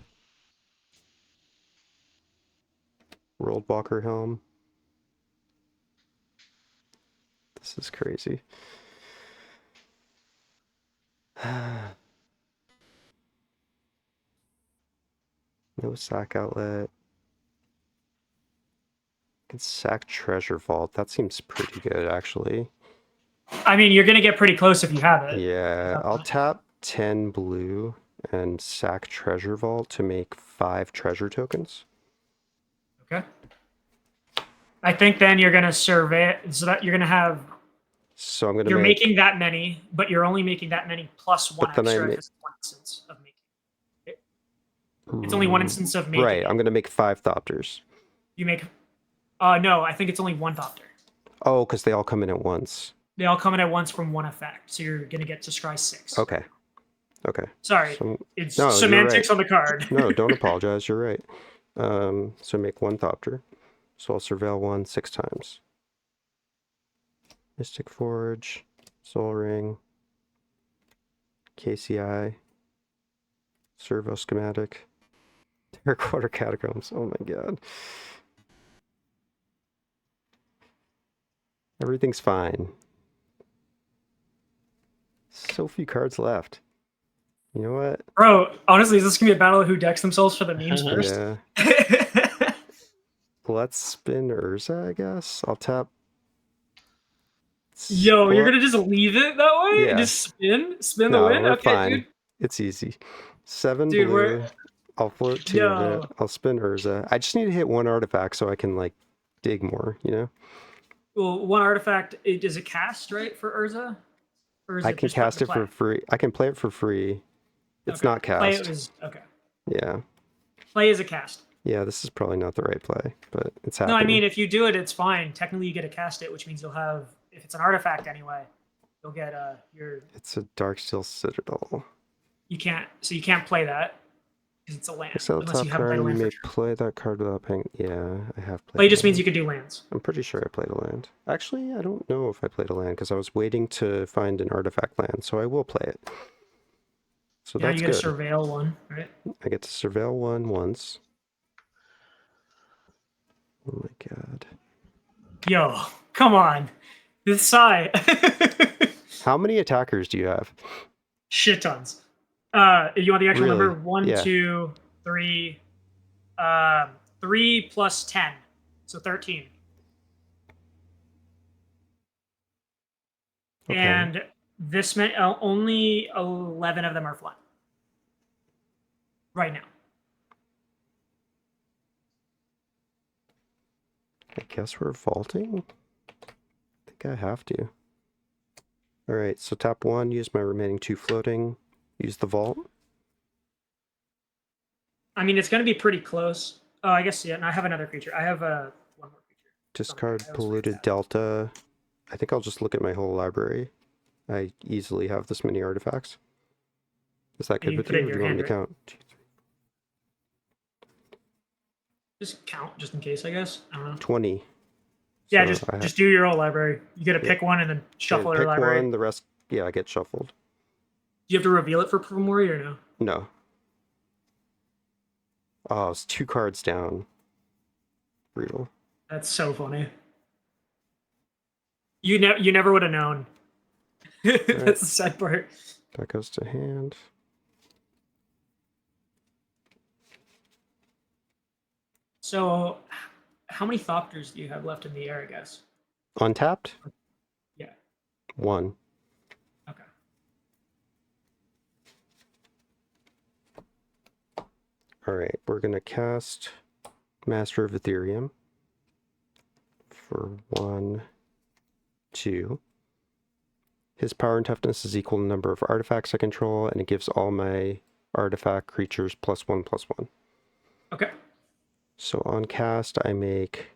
Rolled Walker Helm. This is crazy. No sack outlet. I can sack Treasure Vault. That seems pretty good, actually. I mean, you're gonna get pretty close if you have it. Yeah, I'll tap 10 blue and sack Treasure Vault to make 5 treasure tokens. Okay. I think then you're gonna survey so that you're gonna have. So I'm gonna You're make. making that many, but you're only making that many plus 1 But then extra. I Because one instance of making it. It's only 1 instance of making. Right, it. I'm gonna make 5 Thopters. You make. No, I think it's only 1 Thopter. Oh, because they all come in at once. They all come in at once from 1 effect, so you're gonna get to scry 6. Okay. Okay. Sorry, So, it's no, you're semantics right. on the card. No, don't apologize. You're right. So make 1 Thopter. So I'll surveil 1 6 times. Mystic Forge, Soul Ring, KCI, Servo Schematic. Quarter Catacombs. Oh my god. Everything's fine. So few cards left. You know what? Bro, honestly, is this gonna be a battle of who decks themselves for the memes first? Yeah. Let's spin Urza, I guess. I'll tap. Yo, you're Well, gonna just leave it that way? Yeah. Just spin the no, win? we're Okay, fine. dude. It's easy. 7 Dude, blue. we're I'll float 2 of Yo. it. I'll spin Urza. I just need to hit 1 artifact so I can like dig more, you know? well, one artifact. Does it cast right for Urza? Or is I it can just put cast to it for play? free. I can play it for free. It's Okay. not Play cast. it was okay. Yeah. Play is a cast. Yeah, this is probably not the right play, but it's No, happening. I mean if you do it, it's fine. Technically, you get to cast it, which means you'll have. If it's an artifact anyway, you'll get your. It's a Darksteel Citadel. You can't. So you can't play that because it's a land. Exile Unless top you haven't played card, a you land may for sure. play that card without paying. Yeah, I have played. Play just a means land. you can do lands. I'm pretty sure I played a land. Actually, I don't know if I played a land because I was waiting to find an artifact land, so I will play it. So Yeah, that's you get good. to surveil one, right? I get to surveil 1 once. Oh my god. Yo, come on, this side. How many attackers do you have? Shit tons. You want the actual Really? number? 1, Yeah. 2, 3. 3 plus 10, so 13. Okay. And this meant only 11 of them are flying right now. I guess we're vaulting? I think I have to. Alright, so tap 1, use my remaining 2 floating, use the vault. I mean, it's going to be pretty close. Oh, I guess, yeah, and I have another creature. I have one more creature. Discard I always Polluted forget that. Delta. I think I'll just look at my whole library. I easily have this many artifacts. Is that good you with put it you, in or do your you want me to hand, count? Just count, just in case, I guess. I don't know. 20. Yeah, So just I have- just do your own library. You get to Yeah. pick one and then shuffle your pick library. 1, the rest, yeah, I get shuffled. Do you have to reveal it for Primori or no? No. Oh, it's 2 cards down. Brutal. That's so funny. You never would have known. That's the sad part. That goes to hand. So, how many Thopters do you have left in the air, I guess? Untapped? Yeah. 1. Okay. Alright, we're going to cast Master of Ethereum for 1, 2. His power and toughness is equal to the number of artifacts I control, and it gives all my artifact creatures +1/+1. Okay. So on cast, I make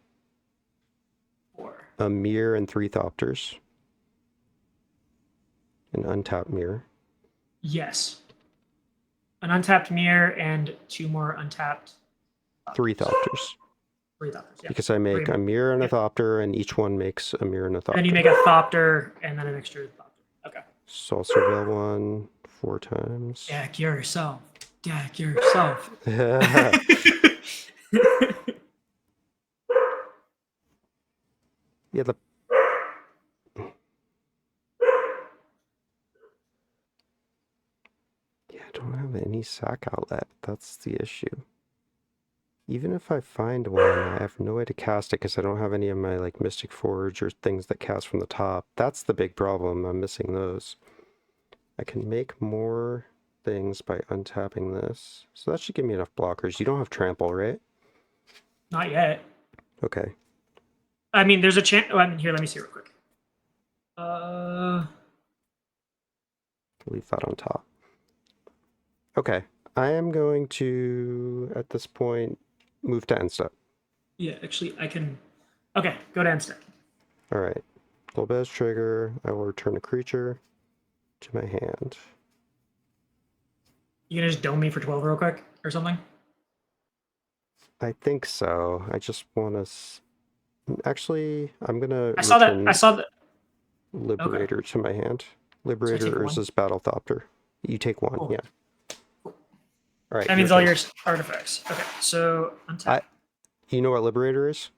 4. a mirror and 3 Thopters. An untapped mirror. Yes. An untapped mirror and 2 more untapped. 3 Thopters. 3 Thopters. Yeah. Because I make Three. a mirror and a Yeah. Thopter, and each one makes a mirror and a Thopter. Then you make a Thopter and then a mixture of Thopter. Okay. So I'll surveil 1 4 times. Deck yourself. Deck yourself. Yeah, I don't have any sack outlet. That's the issue. Even if I find one, I have no way to cast it because I don't have any of my like Mystic Forge or things that cast from the top. That's the big problem. I'm missing those. I can make more things by untapping this. So that should give me enough blockers. You don't have trample, right? Not yet. Okay. I mean, there's a chance. Oh, I mean, here, let me see real quick. Leave that on top. Okay. I am going to, at this point, move to end step. Yeah, actually, I can. Okay, go to end step. Alright. Golbez trigger. I will return a creature to my hand. You gonna just dome me for 12 real quick or something? I think so. I just want to... Actually, I'm going to I saw that. Liberator to my hand. Liberator take one? Urza's Battle Thopter. You take 1, Cool. yeah. All right. That means all your artifacts. Okay, so untap. You know what Liberator is?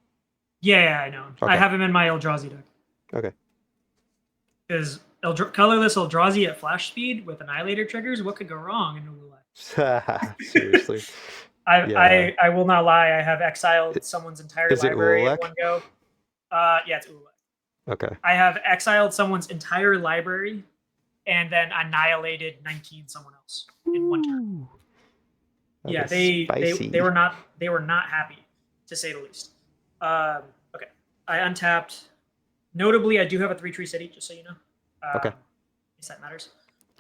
Yeah, I know. Okay. I have him in my Eldrazi deck. Okay. Because colorless Eldrazi at flash speed with Annihilator triggers, what could go wrong in Ululek? Seriously. I will not lie. I have exiled someone's entire Is it library Ululek? at one go. Yeah, it's Ululek. Okay. I have exiled someone's entire library and then annihilated 19 someone else in one turn. Yeah, they were not happy, to say the least. Okay, I untapped. Notably, I do have a 3-tree city, just so you know. Okay. In case that matters.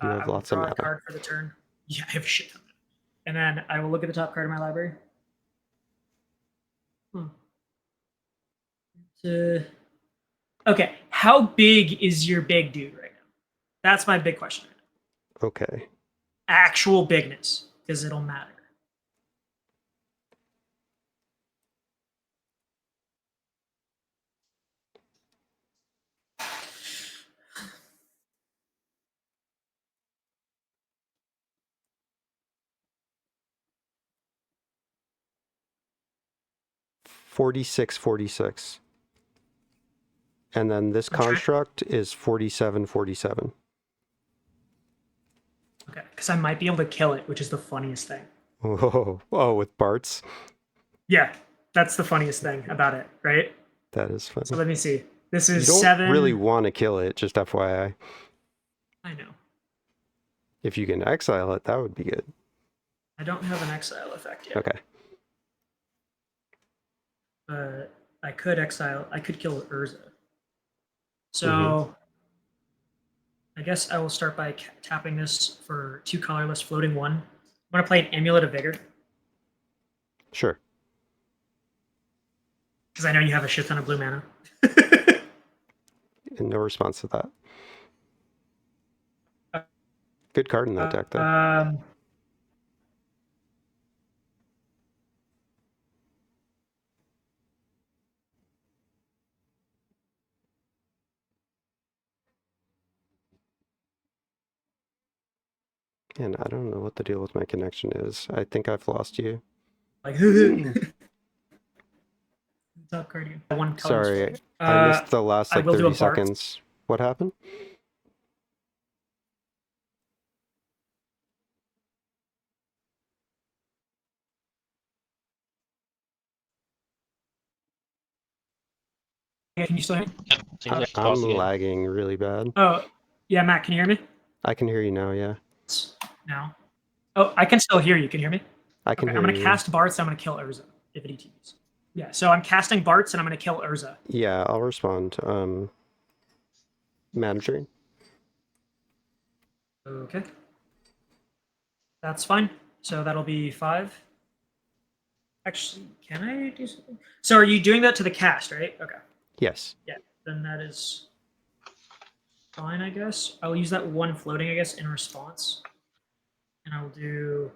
You have I will lots of draw mana. a card for the turn. Yeah, I have a shit ton. And then I will look at the top card of my library. Okay, how big is your big dude right now? That's my big question. Okay. Actual bigness, because it'll matter. $46.46. And then this construct is $47.47. Okay, because I might be able to kill it, which is the funniest thing. Oh, with Bart's? Yeah, that's the funniest thing about it, right? That is funny. So let me see. This is you don't 7. really want to kill it, just FYI. I know. If you can exile it, that would be good. I don't have an exile effect yet. Okay. I could exile. I could kill Urza. So I guess I will start by tapping this for 2 colorless, floating 1. I'm going to play an Amulet of Vigor. Sure. Because I know you have a shit ton of blue mana. And no response to that. Good card in that deck, though. And I don't know what the deal with my connection is. I think I've lost you. Like, top card here. One Sorry, I missed the last like 30 seconds. What happened? Can you still hear me? Seems like I'm lagging really bad. Oh, yeah, Matt, can you hear me? I can hear you now, yeah. Now? Oh, I can still hear you. Can you hear me? I can hear you. I'm going to cast Bart's, I'm going to kill Urza if it ETBs. Yeah, so I'm casting Bart's and I'm going to kill Urza. Yeah, I'll respond. Managing. Okay. That's fine. So that'll be 5. Actually, can I do something? So are you doing that to the cast, right? Okay. Yes. Yeah, then that is fine, I guess. I'll use that 1 floating, I guess, in response. And I'll do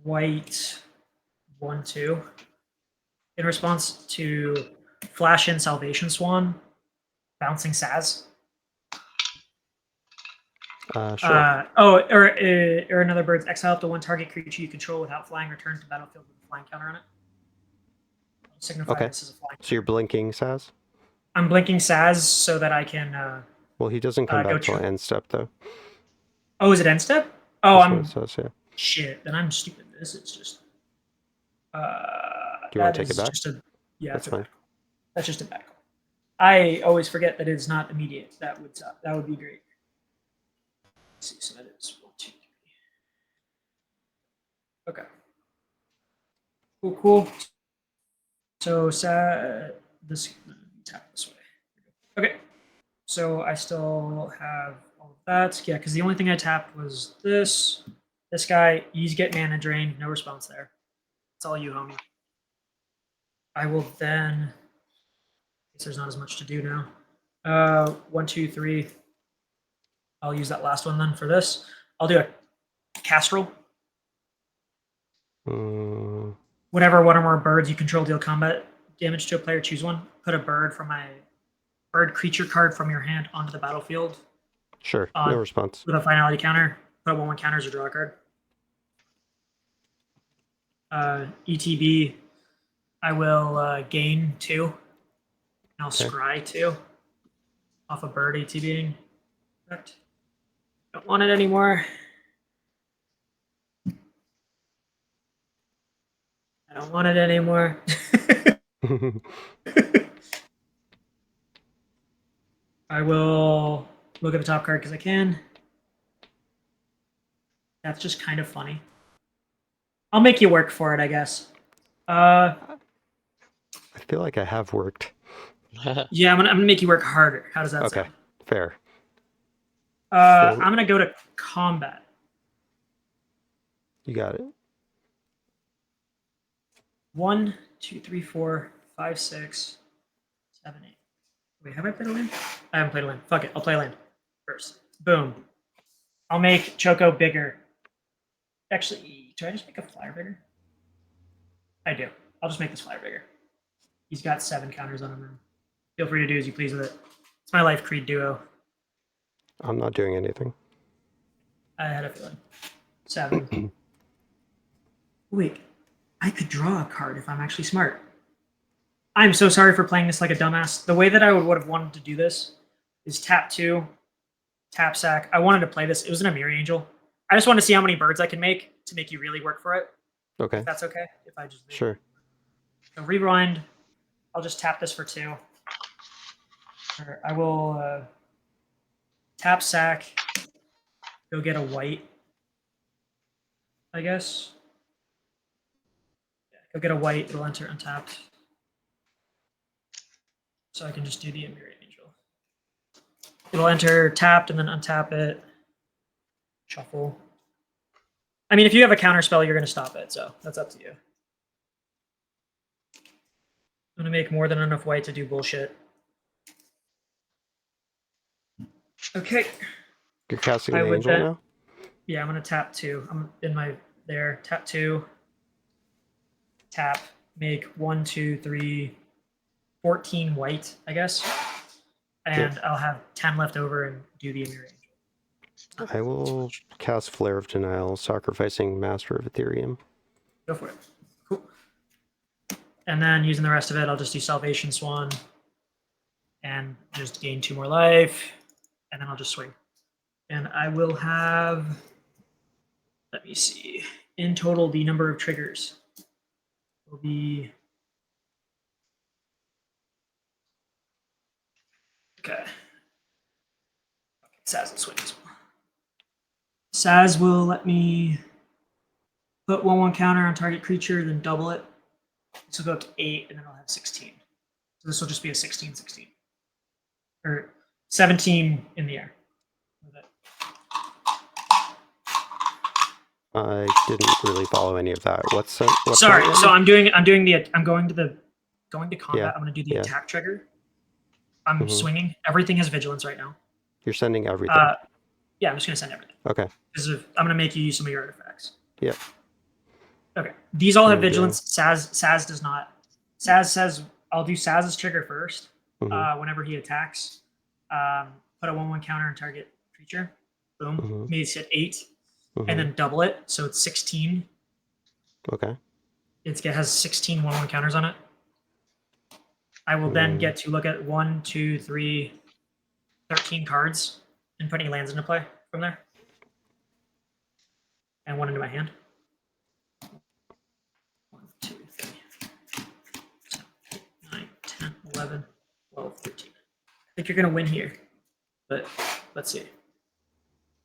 white 1/2 in response to flash in Salvation Swan, bouncing Saz. Sure. Or another bird's exile up to 1 target creature you control without flying, return to battlefield with a flying counter on it. Signify this as a flying. So you're blinking Saz? I'm blinking Saz so that I can. Well, he doesn't come back till end step though. Oh, is it end step? Oh, That's I'm. what it says, yeah. Shit, then I'm stupid. This is just. Do you want to take it back? Yeah, that's fine. That's just a back. I always forget that it's not immediate. That would be great. Let's see, so that is 1, 2, 3. Okay. Cool. So this tap this way. Okay. So I still have all of that. Yeah, because the only thing I tapped was this. This guy, he's getting mana drained. No response there. It's all you, homie. I will then. I guess there's not as much to do now. 1, 2, 3. I'll use that last one then for this. I'll do a Castrol. Whenever one or more birds you control deal combat damage to a player, choose one. Put a bird from my bird creature card from your hand onto the battlefield. Sure, no response. With a finality counter. put 1/1 counters or draw a card. ETB, I will gain 2. And I'll Okay. scry 2 off a bird ETBing. Correct. Don't want it anymore. I don't want it anymore. I will look at the top card because I can. That's just kind of funny. I'll make you work for it, I guess. I feel like I have worked. Yeah, I'm gonna make you work harder. How does that Okay, sound? fair. I'm gonna go to combat. You got it. 1, 2, 3, 4, 5, 6, 7, 8. Wait, have I played a land? I haven't played a land. Fuck it, I'll play a land first. Boom. I'll make Choco bigger. Actually, do I just make a flyer bigger? I do. I'll just make this flyer bigger. He's got 7 counters on him now. Feel free to do as you please with it. It's my Life Creed duo. I'm not doing anything. I had a feeling. 7. Wait, I could draw a card if I'm actually smart. I'm so sorry for playing this like a dumbass. The way that I would have wanted to do this is tap 2, tap sack. I wanted to play this. It was an Amiri Angel. I just wanted to see how many birds I can make to make you really work for it. Okay, If that's okay. If I just sure. So rewind. I'll just tap this for 2. Or I will tap sack. Go get a white. I guess. Yeah, go get a white. It'll enter untapped. So I can just do the Amiri Angel. It'll enter tapped and then untap it. Shuffle. I mean, if you have a counter spell, you're going to stop it. So that's up to you. I'm going to make more than enough white to do bullshit. Okay. You're casting I the would angel bet- now? Yeah, I'm going to tap 2. I'm in my there. Tap 2. Tap. Make 1, 2, 3, 14 white, I guess. And I'll have 10 left over and do the Amiri Angel. I will cast Flare of Denial, sacrificing Master of Ethereum. Go for it. Cool. And then using the rest of it, I'll just do Salvation Swan and just gain 2 more life. And then I'll just swing. And I will have, let me see, in total, the number of triggers will be, okay. Saz will swing as well. Saz will let me put 1/1 counter on target creature, then double it. This will go up to 8, and then I'll have 16. So this will just be a 16-16. Or 17 in the air. I didn't really follow any of that. What's Sorry, that so one? I'm going to combat. Yeah, I'm going to do the yeah. attack trigger. I'm Mhm. swinging. Everything has vigilance right now. You're sending everything. Yeah, I'm just going to send everything. Okay. Because I'm going to make you use some of your artifacts. Yep. Okay. These all have There you vigilance. Saz does not. Saz says I'll do Saz's trigger first. Mhm. Whenever he attacks, put a 1/1 counter on target creature. Boom. Mhm. Made it 8, Mhm. and then double it, so it's 16. Okay. It has 16 1/1 counters on it. I will then get to look at 1, 2, 3, 13 cards and put any lands into play from there. And 1 into my hand. 1, 2, 3, 7, 8, 9, 10, 11, 12, 13. I think you're going to win here, but let's see.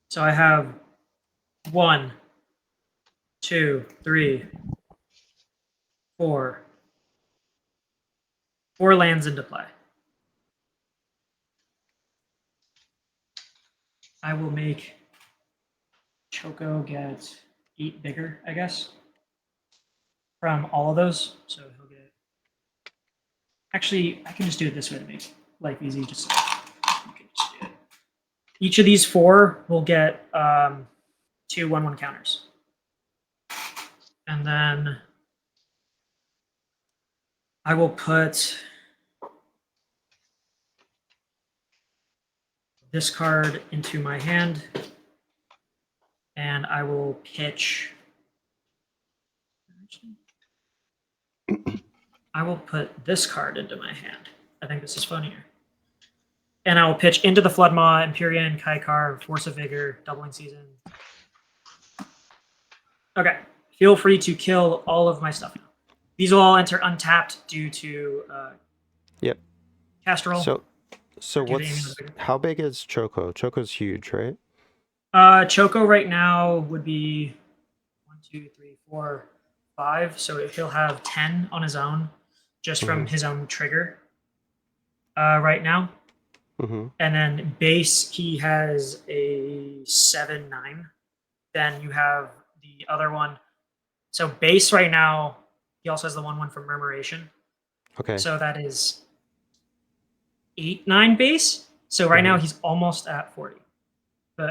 So I have 1, 2, 3, 4. 4 lands into play. I will make Choco get 8 bigger, I guess, from all of those. So he'll get. Actually, I can just do it this way to make life easy. Just so you can just do it. Each of these 4 will get 2 1/1 counters, and then I will put this card into my hand. And I will pitch. I will put this card into my hand. I think this is funnier. And I will pitch into the Floodmaw, Empyrean, Kaikar, Force of Vigor, Doubling Season. Okay. Feel free to kill all of my stuff now. These will all enter untapped due to Yep. cast roll. So how big is Choco? Choco's huge, right? Choco right now would be 1, 2, 3, 4, 5. So he'll have 10 on his own, just from his own trigger. Right now. And then base, he has a 7, 9. Then you have the other one. So base right now, he also has the 1/1 from Murmuration. Okay. So that is 8, 9 base. So right now he's almost at 40.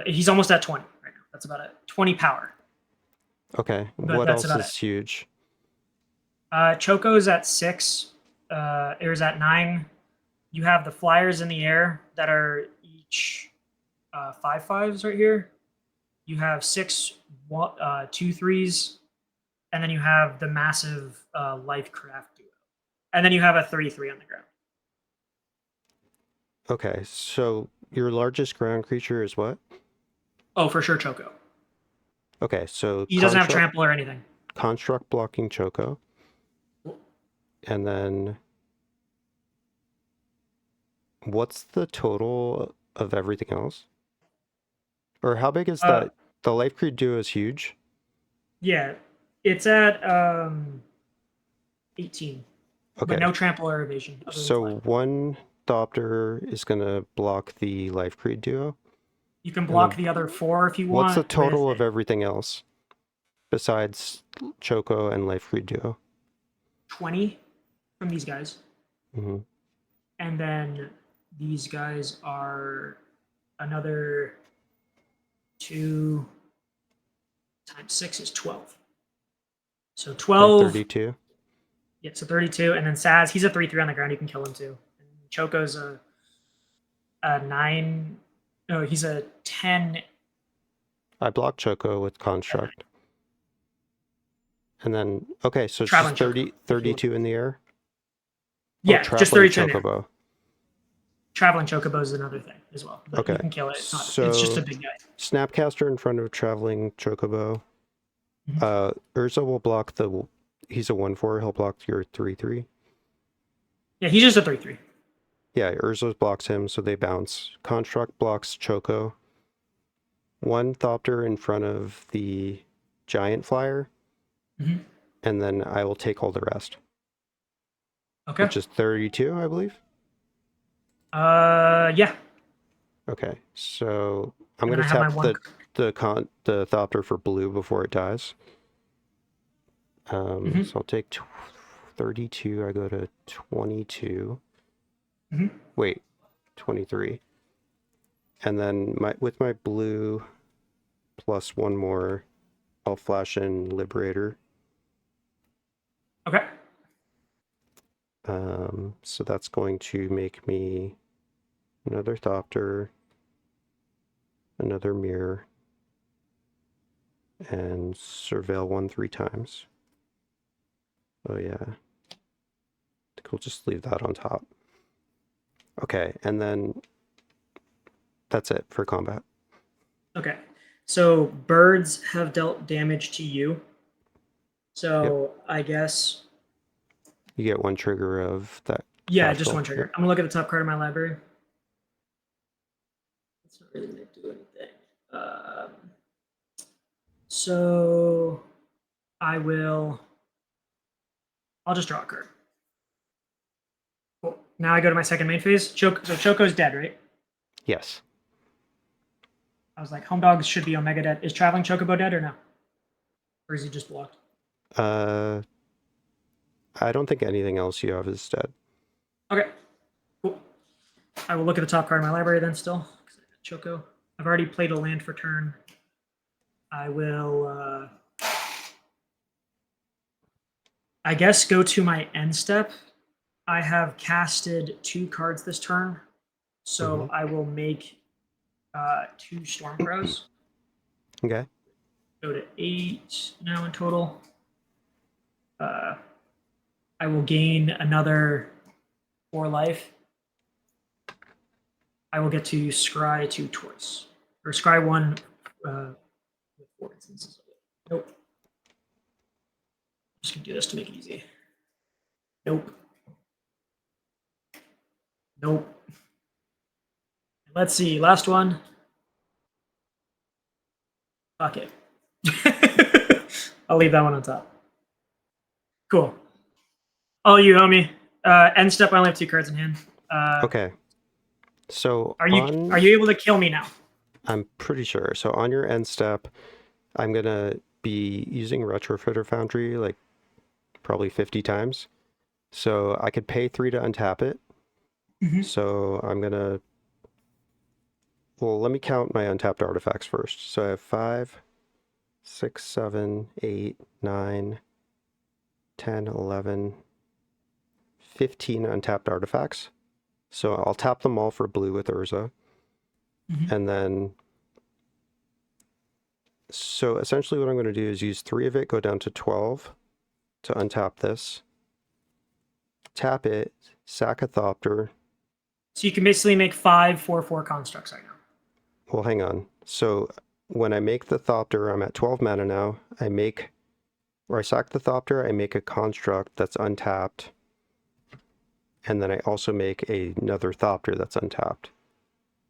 He's almost at 20 right now. That's about it. 20 power. Okay. But What that's else about is huge? Choco's at 6. Air's at 9. You have the flyers in the air that are each 5/5s right here. You have 6 2/3s, and then you have the massive life craft duo, and then you have a 3/3 on the ground. Okay, so your largest ground creature is what? Oh, for sure, Choco. Okay, so He doesn't have trample or anything. Construct blocking Choco, and then what's the total of everything else? Or how big is that? The Life Creed duo is huge. Yeah, it's at 18. Okay. But no trample or evasion. So one Thopter is going to block the Life Creed duo. You can block the other 4 if you want. What's the total of everything else besides Choco and Life Creed duo? 20 from these guys. Mm-hmm. And then these guys are another 2 times 6 is 12. So 12. 32. Yeah, so 32. And then Saz, he's a 3/3 on the ground. You can kill him too. And Choco's a 9. No, he's a 10. I blocked Choco with Construct. And then, okay, so it's Traveling just 32 in the air? Yeah, just 32 in the air. Chocobo. Traveling Chocobo is another thing as well. But Okay. you can kill it. It's So, it's just a big guy. Snapcaster in front of Traveling Chocobo. Urza will block he's a 1/4, he'll block your 3/3. Yeah, he's just a 3/3. Yeah, Urza blocks him, so they bounce. Construct blocks Choco. 1 Thopter in front of the Giant Flyer. And then I will take all the rest. Okay. Which is 32, I believe. Yeah. Okay, so I'm going to tap the Thopter for blue before it dies. So I'll take 32. I go to 22. Wait, 23. And then with my blue plus 1 more, I'll flash in Liberator. Okay. So that's going to make me another Thopter, another Mirror, and Surveil 1 3 times. Oh yeah. I think we'll just leave that on top. Okay, and then that's it for combat. Okay. So birds have dealt damage to you. So I guess you get 1 trigger of that. Yeah, just 1 trigger. I'm gonna look at the top card of my library. It's not really gonna do anything. So I'll just draw a card. Cool. Now I go to my second main phase. So Choco's dead, right? Yes. I was like, Home Dogs should be Omega dead. Is Traveling Chocobo dead or no? Or is he just blocked? I don't think anything else you have is dead. Okay. Cool. I will look at the top card of my library then still. Choco. I've already played a land for turn. I will I guess go to my end step. I have casted 2 cards this turn. So I will make 2 Storm Crows. Okay. go to 8 now in total. I will gain another 4 life. I will get to scry 2 twice. Or scry 1 with 4 instances of it. Nope. I'm just going to do this to make it easy. Nope. Nope. Let's see. Last one. Fuck it. I'll leave that one on top. Cool. All you, homie. End step, I only have 2 cards in hand. Okay. So Are you able to kill me now? I'm pretty sure. So on your end step, I'm gonna be using Retrofitter Foundry like probably 50 times. So I could pay 3 to untap it. So I'm gonna. Well, let me count my untapped artifacts first. So I have 5, 6, 7, 8, 9, 10, 11, 15 untapped artifacts. So I'll tap them all for blue with Urza. And then, so essentially what I'm going to do is use 3 of it, go down to 12 to untap this. Tap it, sack a Thopter. So you can basically make 5 4/4 constructs right now. Well, hang on. So when I make the Thopter, I'm at 12 mana now. I sack the Thopter, I make a construct that's untapped. And then I also make another Thopter that's untapped.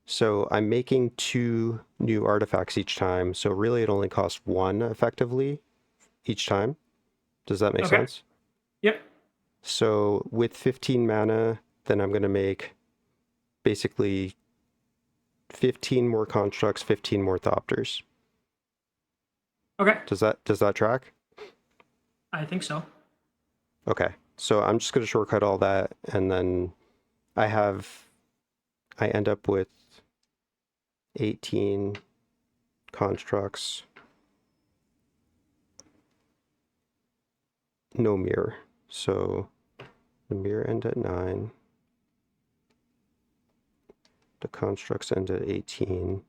So I'm making 2 new artifacts each time. So really it only costs 1 effectively each time. Does that make sense? Yep. So with 15 mana, then I'm going to make basically 15 more constructs, 15 more Thopters. Okay. Does that track? I think so. Okay. So I'm just going to shortcut all that, and then I end up with 18 constructs. No mirror. So the mirror end at 9. The constructs end at 18.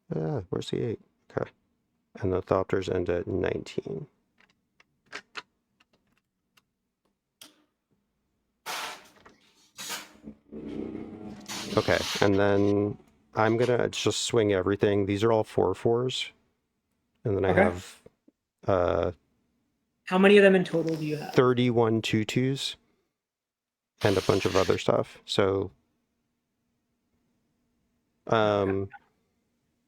Where's the 8? Okay. And the Thopters end at 19. Okay, and then I'm gonna just swing everything. These are all 4/4s. And then I have How many of them in total do you have? 31 2/2s and a bunch of other stuff. So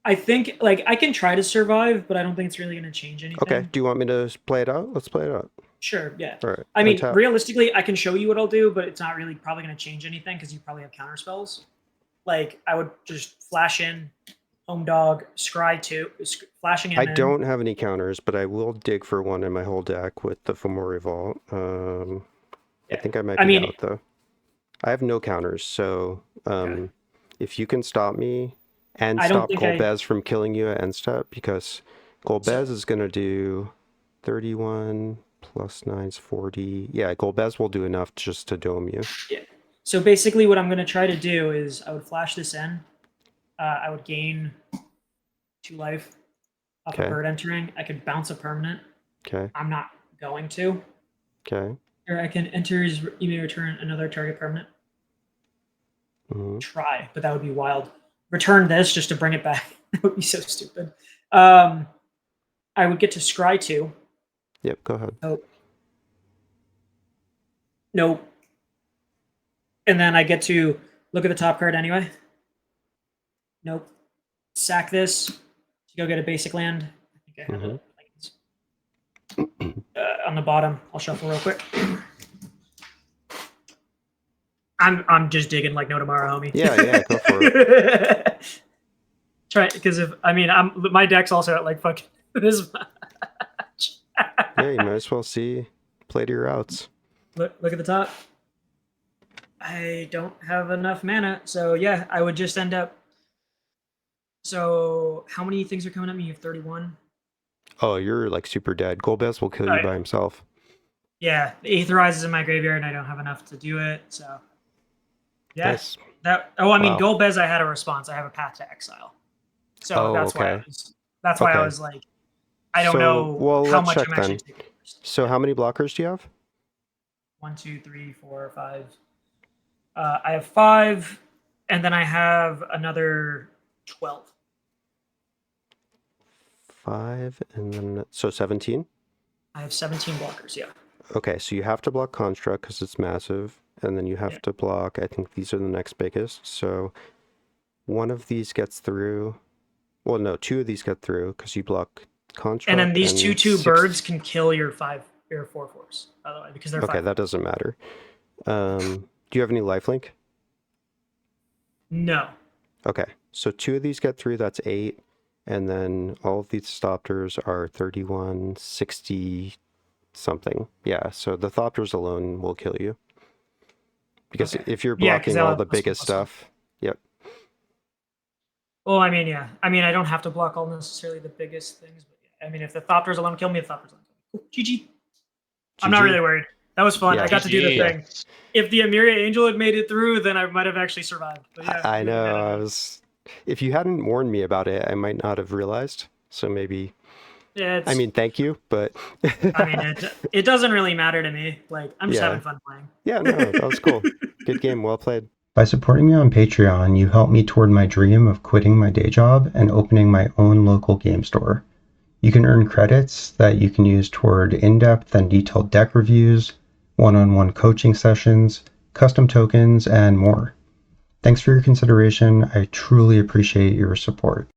I think like I can try to survive, but I don't think it's really going to change anything. okay, do you want me to play it out? Let's play it out. Sure, yeah. All right. I mean, realistically, I can show you what I'll do, but it's not really probably going to change anything because you probably have counter spells. Like I would just flash in, home dog, scry 2, flashing in. I don't have any counters, but I will dig for 1 in my whole deck with the Fomori Vault. I think I might be out though. I have no counters, so if you can stop me and stop Golbez from killing you at end step, because Golbez is going to do 31 plus 9 is 40. Yeah, Golbez will do enough just to dome you. Yeah. So basically what I'm going to try to do is I would flash this in. I would gain 2 life off a bird entering. I could bounce a permanent. Okay. I'm not going to. Okay. Or I can enter, you may return another target permanent. Try, but that would be wild. Return this just to bring it back. That would be so stupid. I would get to scry 2. Yep, go ahead. Nope. And then I get to look at the top card anyway. Nope. Sack this to go get a basic land. I think I have it. On the bottom, I'll shuffle real quick. I'm just digging like no tomorrow, homie. Yeah, go for it. Try because my deck's also at like fucking this much. Yeah, you might as well play to your outs. Look at the top. I don't have enough mana, so yeah, I would just end up. So how many things are coming at me? You have 31. Oh, you're like super dead. Golbez will kill you by himself. Yeah, the Aetherize is in my graveyard, and I don't have enough to do it. So Yeah. Nice. I mean, Wow. Golbez, I had a response. I have a Path to Exile. So Oh, that's why okay. that's why I Okay. was like, I don't So, know well, how let's much check I'm actually then. taking first. So how many blockers do you have? 1, 2, 3, 4, 5. I have 5, and then I have another 12. 5, and then so 17. I have 17 blockers. Yeah. Okay, so you have to block Construct because it's massive, and then you have to block, I think these are the next biggest. So one of these gets through. Well, no, 2 of these get through because you block Construct. And then these and 2/2 birds can kill your 4/4s, by the way, because they're Okay, 5. that doesn't matter. Do you have any lifelink? No. Okay, so 2 of these get through, that's 8. And then all of these Thopters are 31, 60 something. Yeah, so the Thopters alone will kill you. Because Okay. if you're Yeah, 'cause blocking they'll all have the +1/+1. biggest stuff, yep. Well, I mean, yeah. I mean, I don't have to block all necessarily the biggest things, but yeah. I mean, if the Thopters alone kill me, the Thopters alone kill me. Cool. GG. I'm not GG. really worried. That was fun. Yeah. I got to do the GG. thing. If the Emiria Angel had made it through, then I might have actually survived. But yeah, I we know, had it I done. was... If you hadn't warned me about it, I might not have realized. So maybe... Yeah, I mean, thank you, but... I mean, it doesn't really matter to me. Like, I'm just Yeah. having fun playing. Yeah, no, that was cool. Good game, well played. By supporting me on Patreon, you help me toward my dream of quitting my day job and opening my own local game store. You can earn credits that you can use toward in-depth and detailed deck reviews, one-on-one coaching sessions, custom tokens, and more. Thanks for your consideration. I truly appreciate your support.